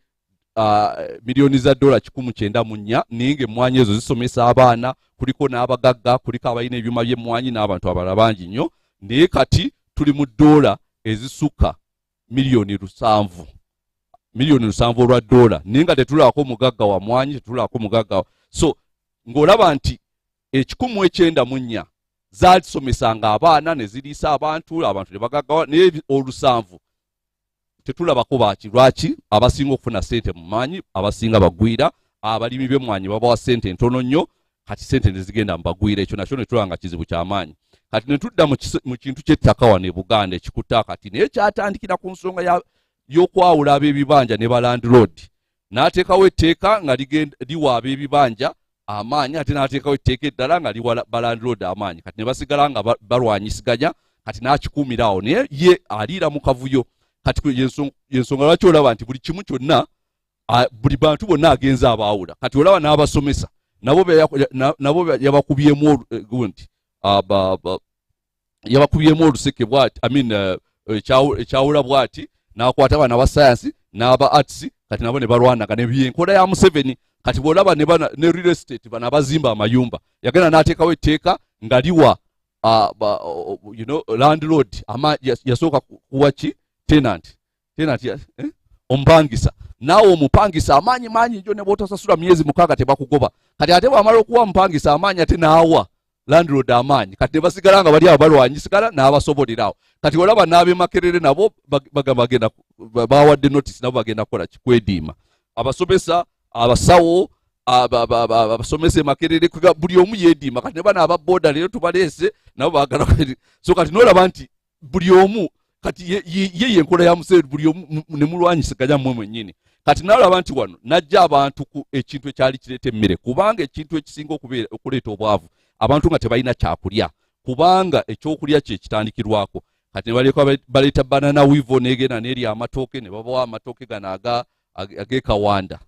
miliyoni za $194 naye ng'emmwanyi ezo zisomesa abaana, kuliko n'abagagga, kuliko abalina ebyuma by'emmwanyi n'abantu abalala bangi nnyo. Naye kati tuli mu $, ezisukka miliyoni 7 olwa $. Naye nga tetulaako mugagga wa mmwanyi, tetulaako mugagga. So ng'olaba nti 194 zaalisomesanga abaana ne ziriisa abantu ne bagaggawa, naye 7 tetulabako baki. Lwaki? Abasinga okufuna ssente mu maanyi, abasinga bagwira, abalimi b'emmwanyi babawa ssente ntono nnyo, kati ssente ne zigenda mu bagwira. Ekyo nakyo ne tulaba kizibu ky'amaanyi. Kati ne tudda mu kintu ky'ettaka wano e Buganda ekikuta kati naye kyatandikira ku nsonga y'okwawula ab'ebibanja ne ba landlord. N'ateekawo etteeka nga liwa ab'ebibanja amaanyi ate n'ateekawo etteeka eddala nga liwa balandlord amaanyi kati ne basigala nga balwanyisiganya kati n'akikuumira awo naye ye aliira mu kavuyo kati yensonga lwaki olaba nti buli kimu kyonna buli bantu bonna agenza abaawula kati olaba n'abasomesa nabo yabakubyemu gundi yabakubyemu oluseke bwati ekyawula bwati n'akwata abaana ba sayansi n'aba arts kati nabo ne balwanaga nebyenkola ya Museveni kati bwolaba ne real estate bana bazimba amayumba yagenda n'ateekawo etteeka nga liwa landlord yasooka kuwa ki tenant omupangisa naawe omupangisa amaanyi maanyi njo ne bw'otasasula myezi 6 tebakugoba kati ate bwamala okuwa omupangisa amaanyi ate n'awa landlord amaanyi kati ne basigala nga bali abo balwanyisigala n'abasobolerawo kati olaba n'ab'e Makerere nabo bagenda bawadde notice nabo bagenda kukola kikwediima abasomesa abasawo abasomesa e Makerere buli omu yeediima kati ne bana ababooda leero tubaleese nabo baagala so kati n'olaba nti buli omu kati ye yenkola ya Museveni buli omu ne mulwanyisiganya mmwe mwennyini kati n'olaba nti wano najja abantu ku ekintu ekyali kireeta emmere kubanga ekintu ekisinga okuleeta obwavu abantu nga tebalina kyakulya kubanga ekyokulya kye kitandikirwako kati ne baleka baleeta banana wivo negenda n'eri amatooke ne babawa amatooke gano ag'ekawanda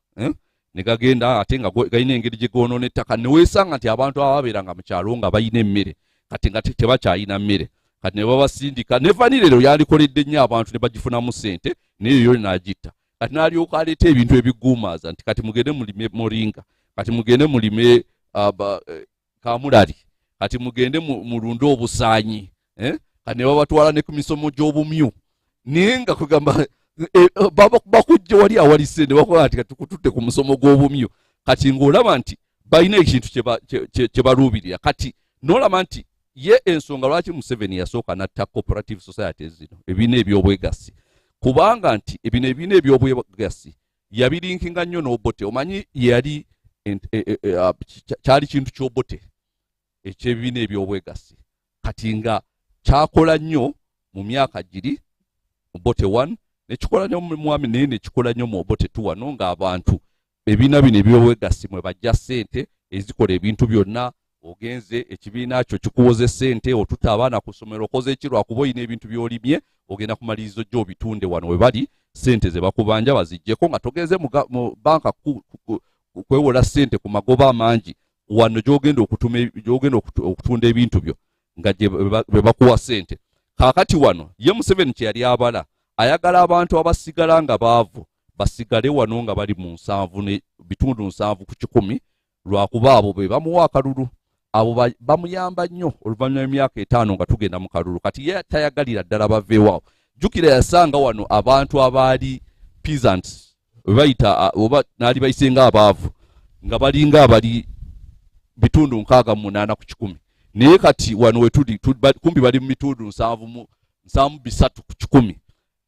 ne gagenda ate nga galina engeri gye goonoona ettaka ne weesanga nti abantu ababeeranga mu kyalo nga balina emmere kati nga tebakyalina mmere kati ne babasindika ne vanirero yalikoledde nnyo abantu ne bagifunamu ssente naye yo n'agitta kati n'alyoka aleeta ebintu ebiguumaaza nti kati mugende mulime moringa kati mugende mulime kamulali kati mugende mulunde obusaanyi kati ne babatwala ne ku misomo gy'obumyu naye nga kugamba bakujja wali awali ssente bakola nti kati tukututte ku musomo gw'obumyu kati ng'olaba nti balina ekintu kye baluubirira kati n'olaba nti ye ensonga lwaki Museveni yasooka n'atta cooperative societies zino ebiina eby'obwegassi kubanga nti ebino ebiina eby'obwegassi yabirinkinga nnyo n'obote omanyi yali kyali kintu ky'obote eky'ebibiina eby'obwegassi kati nga kyakola nnyo mu myaka giri mu bote 1 nekikola nnyo mu mwami naye nekikola nnyo mu bote 2 wano ng'abantu ebibiina bino eby'obwegassi mwe bajja ssente ezikola ebintu byonna ogenze ekibiina kyo kikuwoze ssente otutta abaana ku ssomero okoze ekirwa kuba oyina ebintu by'olimye ogenda ku malirizo gy'obitunde wano we bali ssente ze bakubanja baziggyeko nga togenze mu banka kwewola ssente ku magoba amangi wano gy'ogenda okutunda ebintu byo nga bwe bakuwa ssente kaakati wano ye Museveni kye yali abala ayagala abantu abasigala nga baavu basigale wano nga bali mu 7 bitundu 7 ku 100 lwakuba abo be bamuwa akalulu abo bamuyamba nnyo oluvannyuma lw'emyaka 5 nga tugenda mu kalulu kati ye tayagalira ddala baveewawo jjukira yasanga wano abantu abaali peasants bayita oba naali bayisenga abaavu nga balinga abali bitundu 68 ku 100 naye kati wano wetuli kumbi bali mu bitundu 7 ku 100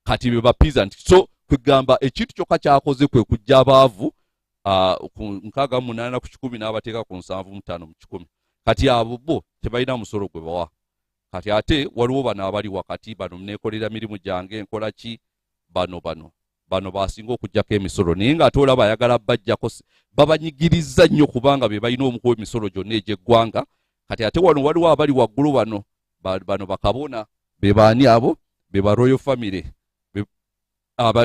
kati be ba peasant so kwegamba ekintu kyokka kyakoze kwe kujja abaavu ku 68 ku 100 n'abateeka ku 75 mu 100 kati abo bo tebalina musolo gwe bawa kati ate waliwo bano abali wakati bano neekolera mirimu gyange nkola ki bano basinga okujjako emisolo naye nga ate olaba ayagala bajjako babanyigiriza nnyo kubanga be balina omukuwa emisolo gyonna egy'eggwanga kati ate wano waliwo abali waggulu bano bakabona be baani abo be ba royal family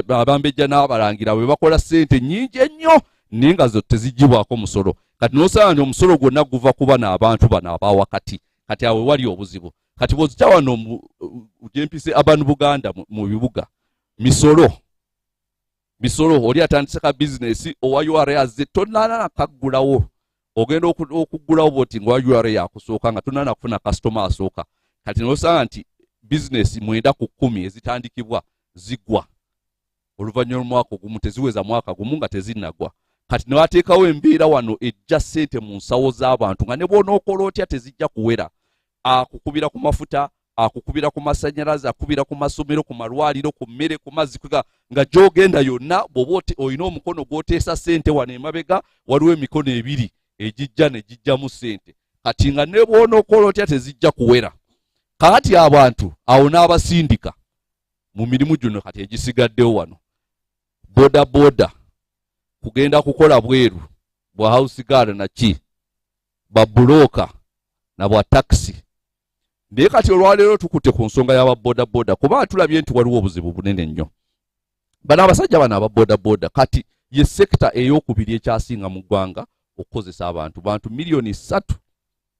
abambejja n'abalangira be bakola ssente nnyingi ennyo naye nga zo tezigibwako musolo kati n'osanga nti omusolo gwonna guva ku bano abantu bano abawakati kati awe wali obuzibu kati bw'ozikya wano gyempise abantu Buganda mu bibuga misolo oli atandise ka bizinesi owa URA azze tonana kaggulawo ogenda okuggulawo boti nga owa URA yakusooka nga tonana kufuna kasitoma asooka kati n'osanga nti bizinesi 9 ku 10 ezitandikibwa ziggwa oluvannyuma lw'omwaka ogumu teziweza mwaka gumu nga tezinnagwa kati ne bateekawo embeera wano ejja ssente mu nsawo z'abantu nga ne bw'onookola otya tezijja kuwera akukubira ku mafuta akukubira ku masannyalaze akubira ku masomero ku malwaliro ku mmere ku mazzi nga gy'ogenda yonna bw'oba olina omukono gw'oteesa ssente wano emabega waliwo emikono 2 egijja ne gijjamu ssente kati nga ne bw'onookola otya tezijja kuwera kakati abantu awo n'abasindika mu mirimu gino kati egisigaddewo wano boda-boda kugenda kukola bweru bwa house guard na ki babuloka na bwa taxi. Naye kati olwaleero tukutte ku nsonga y'aba boda-boda kuba tulabye nti waliwo obuzibu bunene nnyo. Bano abasajja bano aba boda-boda kati ye sekita ey'okubiri ekyasinga mu ggwanga okukozesa bantu miliyoni 3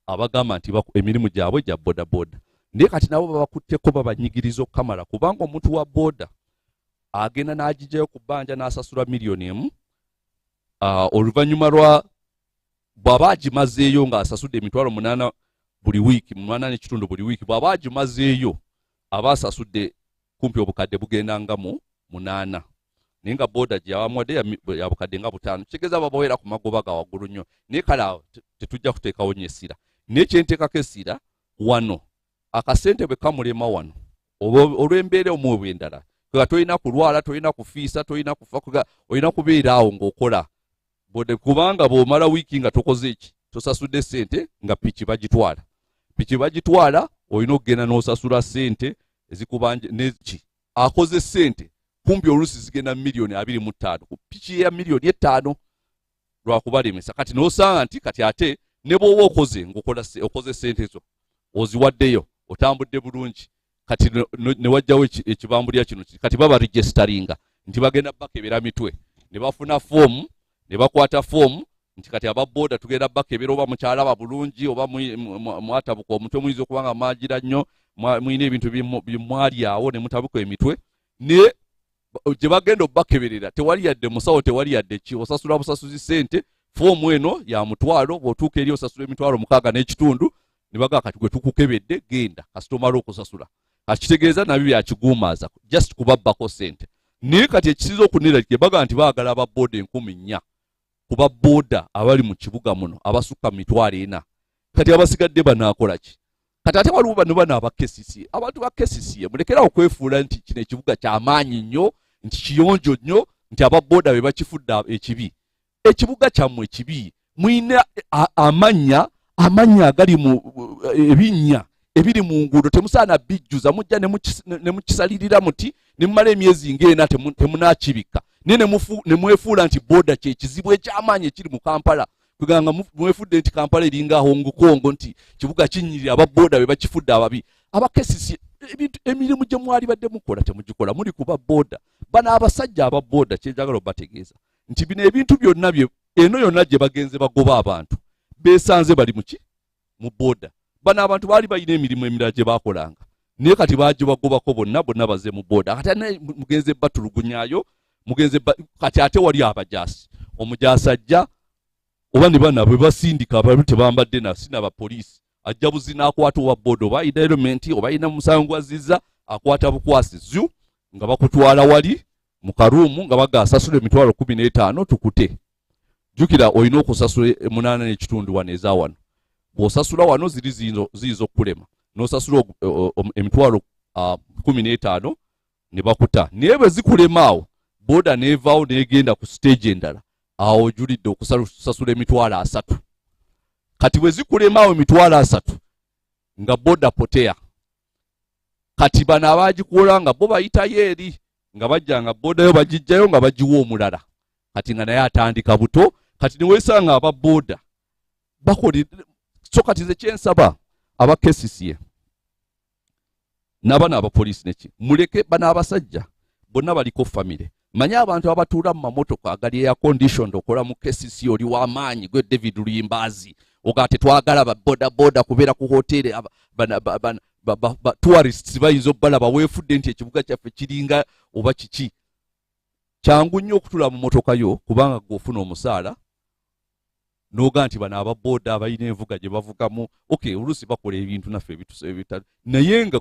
abagamba nti emirimu gyabwe gya boda-boda. Naye kati nabo babakutteko babanyigiriza okukamala kubanga omuntu wa boda agenda n'agijjayo ku bbanja n'asasula miliyoni 1 oluvannyuma lwa bw'aba agimazeeyo ng'asasudde emitwalo 8 buli wiiki 8.5 buli wiiki bw'aba agimazeeyo aba asasudde kumpi obukadde bugenda nga mu 8 naye nga boda gye yabamuwadde ya bukadde nga 5 kitegeeza babawera ku magoba ga waggulu nnyo. Naye kale awo tetujja kuteekawo nnyo essira. Naye kyenteekako essira wano akasente bwe kamulema wano olw'embeera omuwe endala nga tolina kulwala tolina kufiisa tolina kufa olina kubeera awo ng'okola kubanga bw'omala wiiki nga tokoze eki tosasudde ssente nga piki bagitwala olina okugenda n'osasula ssente ezikubanje neki akoze ssente kumpi oluusi zigenda miliyoni 25 ku piki ya miliyoni 5 lwakubalemesa kati n'osanga nti kati ate ne bw'oba okoze ssente ezo oziwaddeyo otambudde bulungi kati ne wajjawo ekibambulya kino kati baba registeringa nti bagenda bakebera mitwe ne bafuna foomu ne bakwata foomu nti kati ababoda tugenda bakebera oba mukyalaba bulungi oba mwatabuka omutwe muyinza okuba nga maagira nnyo muyina ebintu byemwali awo ne mutabuka emitwe ne gye bagenda obakeberera tewali yadde musawo tewali yadde ki osasula busasuzi ssente foomu eno ya mutwalo bw'otuuka eri osasula emitwalo 6.5 ne bagaa kati gwe tukukebedde genda kasitomala okusasula akitegeeza nabyo byakiguumaaza just kubabbako ssente. Naye kati ekisiza okunera kye bagaa nti baagala ababoda 4,000 ku baboda abali mu kibuga muno abasukka 400 kati abasigadde banaakola ki? Kati ate waliwo bano aba KCCA abantu ba KCCA mulekera okwefuula nti kino ekibuga ky'amaanyi nnyo nti kiyonjo nnyo nti ababoda be bakifudde ekibi. Ekibuga kyammwe ekibi muyina amanya agali mu ebinnya ebiri mu nguudo temusaana bijjuza mujja ne mukisalirira muti ne mumala emyezi ng'ena temunaakibikka ne mwefuula nti boda kyekizibu eky'amaanyi ekiri mu Kampala kuganga mwefudde nti Kampala eringa Hong Kong nti kibuga kinyirira ababoda be bakifudde ababi. Abakesisi emirimu gye mwali badde mukola temugikola muli kuba boda. Bano abasajja ababoda kyenjagala obategeeza nti bino ebintu byonna eno yonna gye bagenze bagoba abantu beesanze bali muki mu boda. Bano abantu baali balina emirimu emirala gye baakolanga naye kati bagibagobako bonna baze mu boda kati mugenze batulugunyayo kati ate wali abajaasi omujaasi ajja oba ne bana bwe basindika abantu tebambadde nasina abapoliisi ajja buzina akwata owa boda oba ayina elementi oba ayina musango gwazizza akwata bukwasizu nga bakutwala wali mu karuumu nga bagasasula emitwalo 15 tukute. Jukira olina okusasula 8.5 wano eza wano bw'osasula wano ziyinza okukulema n'osasula emitwalo 15 ne bakuta naye bwe zikulema awo boda neevaawo neegenda ku stage endala awo ojulidde okusasula emitwalo 3. Kati bwe zikulema awo emitwalo 3 nga boda potea kati bano abaagikola nga bo bayitayo eri nga bajja nga boda yo bagijjayo nga bagiwa omulala kati nga naye atandika buto kati niweesanga ababoda bakolera so kati ze kyensaba aba KCCA n'abana abapoliisi neki muleke bano abasajja bonna baliko famire manya abantu abatuula mu mamotoka agali air conditioned okola mu KCCA oli w'amaanyi gwe David Luyimbazi oga tetwagala boda kubeera ku hoteeri tourists bayinza obbalaba weefudde nti ekibuga kyaffe kiringa oba kiki kyangu nnyo okutula mu motoka yo kubanga gw'ofuna omusaala noga nti bano ababoda abalina envuga gye bavugamu oluusi bakola ebintu naffe ebitali naye nga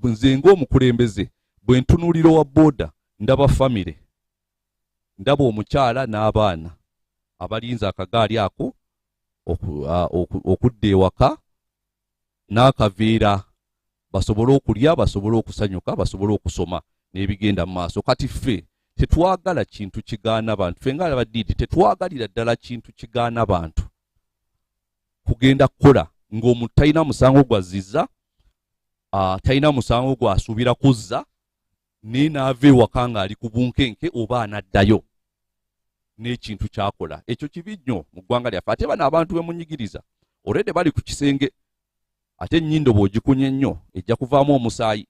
nze ng'omukulembeze bwe ntunuulira wa boda ndaba famire ndaba omukyala n'abaana abalinza akagaali ako okudda ewaka n'akaveera basobole okulya basobole okusanyuka basobole okusoma n'ebigenda mu maaso. Kati ffe tetwagala kintu kigaana bantu ffe nga abadiidi tetwagalira ddala kintu kigaana bantu kugenda kukola ng'omuntu talina musango gwazizza talina musango gwasuubira kuzza naye n'ava ewaka ng'ali ku bunkenke oba anaddayo n'ekintu kyakola ekyo kibi nnyo mu ggwanga lyaffe ate bano abantu bemunyigiriza already bali ku kisenge ate nnyindo bw'ogikunye nnyo ejja kuvaamu omusaayi.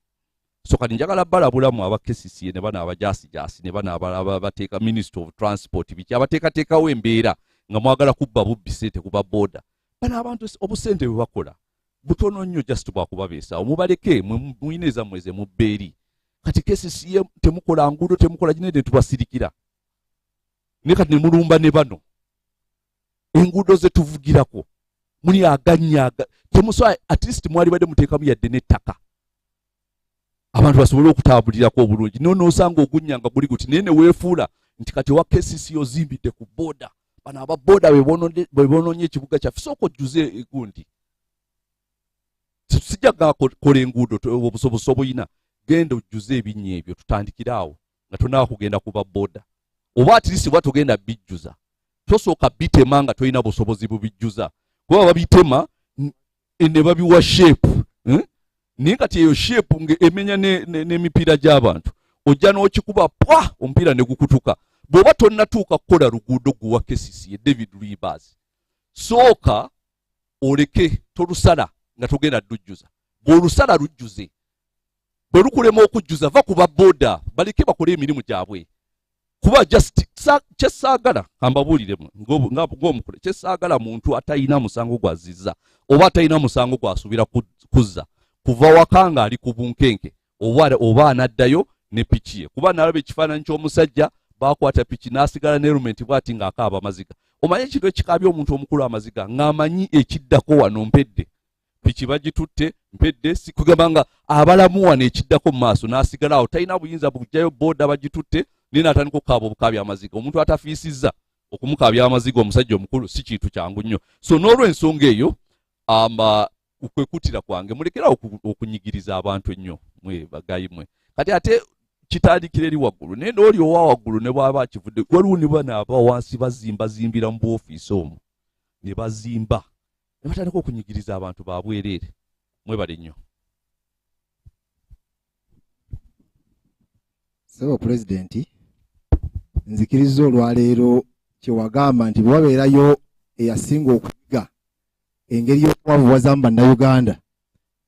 So kati njagala balabulamu abakesisiye ne bano abajaasijaasi ne bano abateeka Minister of Transport biki abateekateekawo embeera nga mwagala kubba bubbi ssente ku babooda. Bano abantu obusente bwe bakola butono nnyo just bwakubabeesa mubaleke muyina ezammwe ze mubbeeri. Kati kesisiye temukola nguudo temukola ginene tubasirikira ne kati ne mulumba ne bano enguudo ze tuvugirako muli aganyaga temusobola at least mwali badde muteekamu yadde n'ettaka abantu basobole okutaabulirako obulungi. N'osanga ogunnyanga guli guti naye ne weefuula nti kati wa kesisiye ozimbidde ku booda bano ababooda bwe bonoonye ekibuga kyaffe sooka ojjuze egundi. Sijjaga kola enguudo obusobozi obuyina genda ojjuze ebinnya ebyo tutandikire awo nga tonaba kugenda ku babooda oba atirisi bwa togenda bijjuza tosooka bitema nga tolina busobozi bubijjuza kuba babitema ne babiwa shape naye kati eyo shape emenya n'emipiira gy'abantu ojja n'okikuba pwa omupiira ne gukutuka. Bw'oba tonnatuuka kukola luguudo guwa kesisiye David Rivers sooka oleke tolusala nga togenda lujjuza. Bw'olusala lujjuze bwe lukulema okujjuza va ku babooda baleke bakole emirimu gyabwe kuba just kyesaagala ambabuuliremu ng'omukule kyesaagala muntu atalina musango gwazizza oba atalina musango gwasuubira kuzza kuva waka ng'ali ku bunkenke oba anaddayo ne piki ye kuba nalaba ekifaananyi ky'omusajja baakwata piki n'asigala ne helmet bw'ati ng'akaaba amaziga. Omanyi ekintu ekikaabya omuntu omukulu amaziga ng'amanyi ekiddako wano mpedde piki bagitutte mpedde sikugamba nga abalamu wano ekiddako mu maaso n'asigala awo talina buyinza bugjayo booda bagitutte naye n'atandika okukaaba obukaabya amaziga. Omuntu atafiisizza okumukaabya amaziga omusajja omukulu si kintu kyangu nnyo. So n'olw'ensonga eyo okwekutira kwange mulekera okunyigiriza abantu ennyo mwe bagayi mwe. Kati ate kitandikira eri waggulu naye n'oli owa waggulu ne bw'aba akivudde waliwo ne bano aba wansi bazimbira mu bw'ofiisi omwo ne bazimba ne batandika okunyigiriza abantu babwereere. Mwebale nnyo. Sebo Pulezidenti, nzikiriza olwaleero kyewagamba nti bwabeerayo eyasinga okuyiga engeri y'okwavuwazamu bannayuganda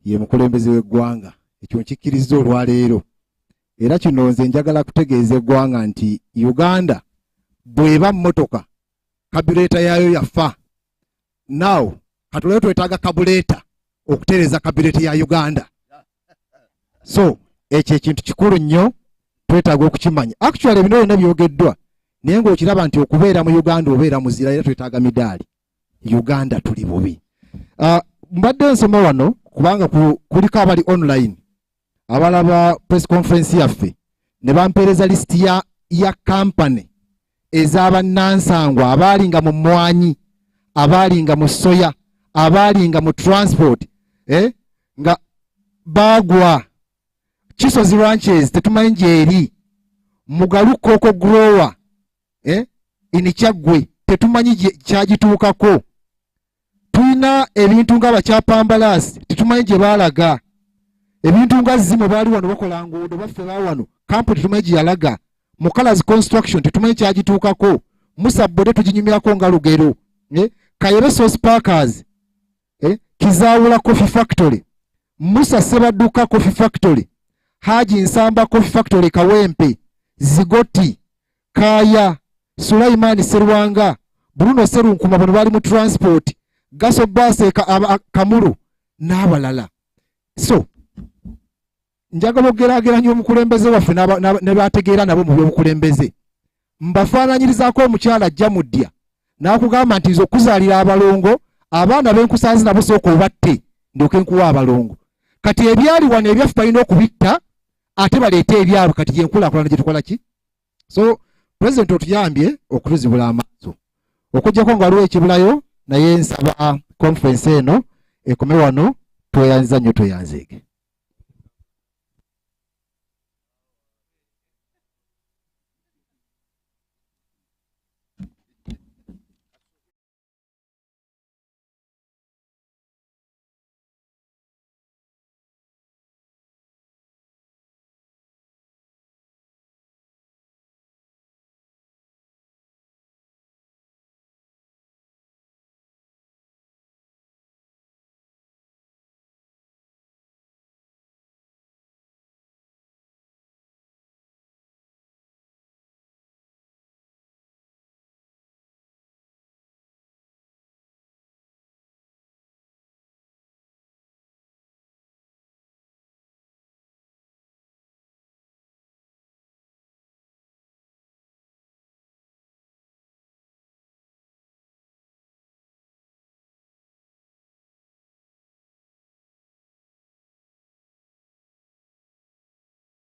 ye mukulembeze w'eggwanga. Ekyo nkikkiriza olwaleero. Era kino nze njagala kutegeeza eggwanga nti Uganda bw'eba mmotoka Kabuleta yaayo yafa. Now katuleo twetaaga Kabuleta okutereeza Kabuleta ya Uganda. So ekyo ekintu kikulu nnyo twetaaga okukimanya. Actually bino byonna byogeddwa naye ng'okiraba nti okubeera mu Uganda obeera muzira era twetaaga midaali. Uganda tuli bubi. Mbadde nsoma wano kubanga kuliko abali online abalaba press conference yaffe ne bampeereza listi ya kampani ez'abannansangwa abaalinga mu mmwanyi abaalinga mu soya abaalinga mu transport nga bagwa Kisozi ranches tetumanyi gyeri Mugalu Coco grower Inikyagwe tetumanyi kyagituukako. Tulina ebintu ng'abakyapambalasi tetumanyi gye baalaga. Ebintu nga zimu baali wano bakola nguudo baffe baawano kampu tetumanyi gye yalaga. Mukalazi construction tetumanyi kyagituukako. Musa Bode tuginyumirako nga lugero. Kayere Sauce Packers, Kizaawula Coffee Factory, Musa Sebadduka Coffee Factory, Haji Nsamba Coffee Factory Kawempe, Zigoti, Kaya, Sulaimani Serwanga, Bruno Serunkuma bano bali mu transport, Gaso Base Kamuru n'abalala. So njagala okugerageranya omukulembeze waffe ne bategeera nabo mu by'obukulembeze. Mbafaananyirizaako omukyala ajja mu ddya n'akugamba nti nze okuzaalira abalongo abaana b'enkusanzi nabo sooka obatte ndyoke nkuwa abalongo. Kati ebyali wano ebyaffe balina okubitta ate baleete ebyabwe kati gyenkulaakulana gye tukola ki? So Pulezidenti otuyambye okutuzibula amaaso okuggyako nga waliwo ekibulayo naye nsaba conference eno ekome wano tweyanziza nnyo tweyanzeege.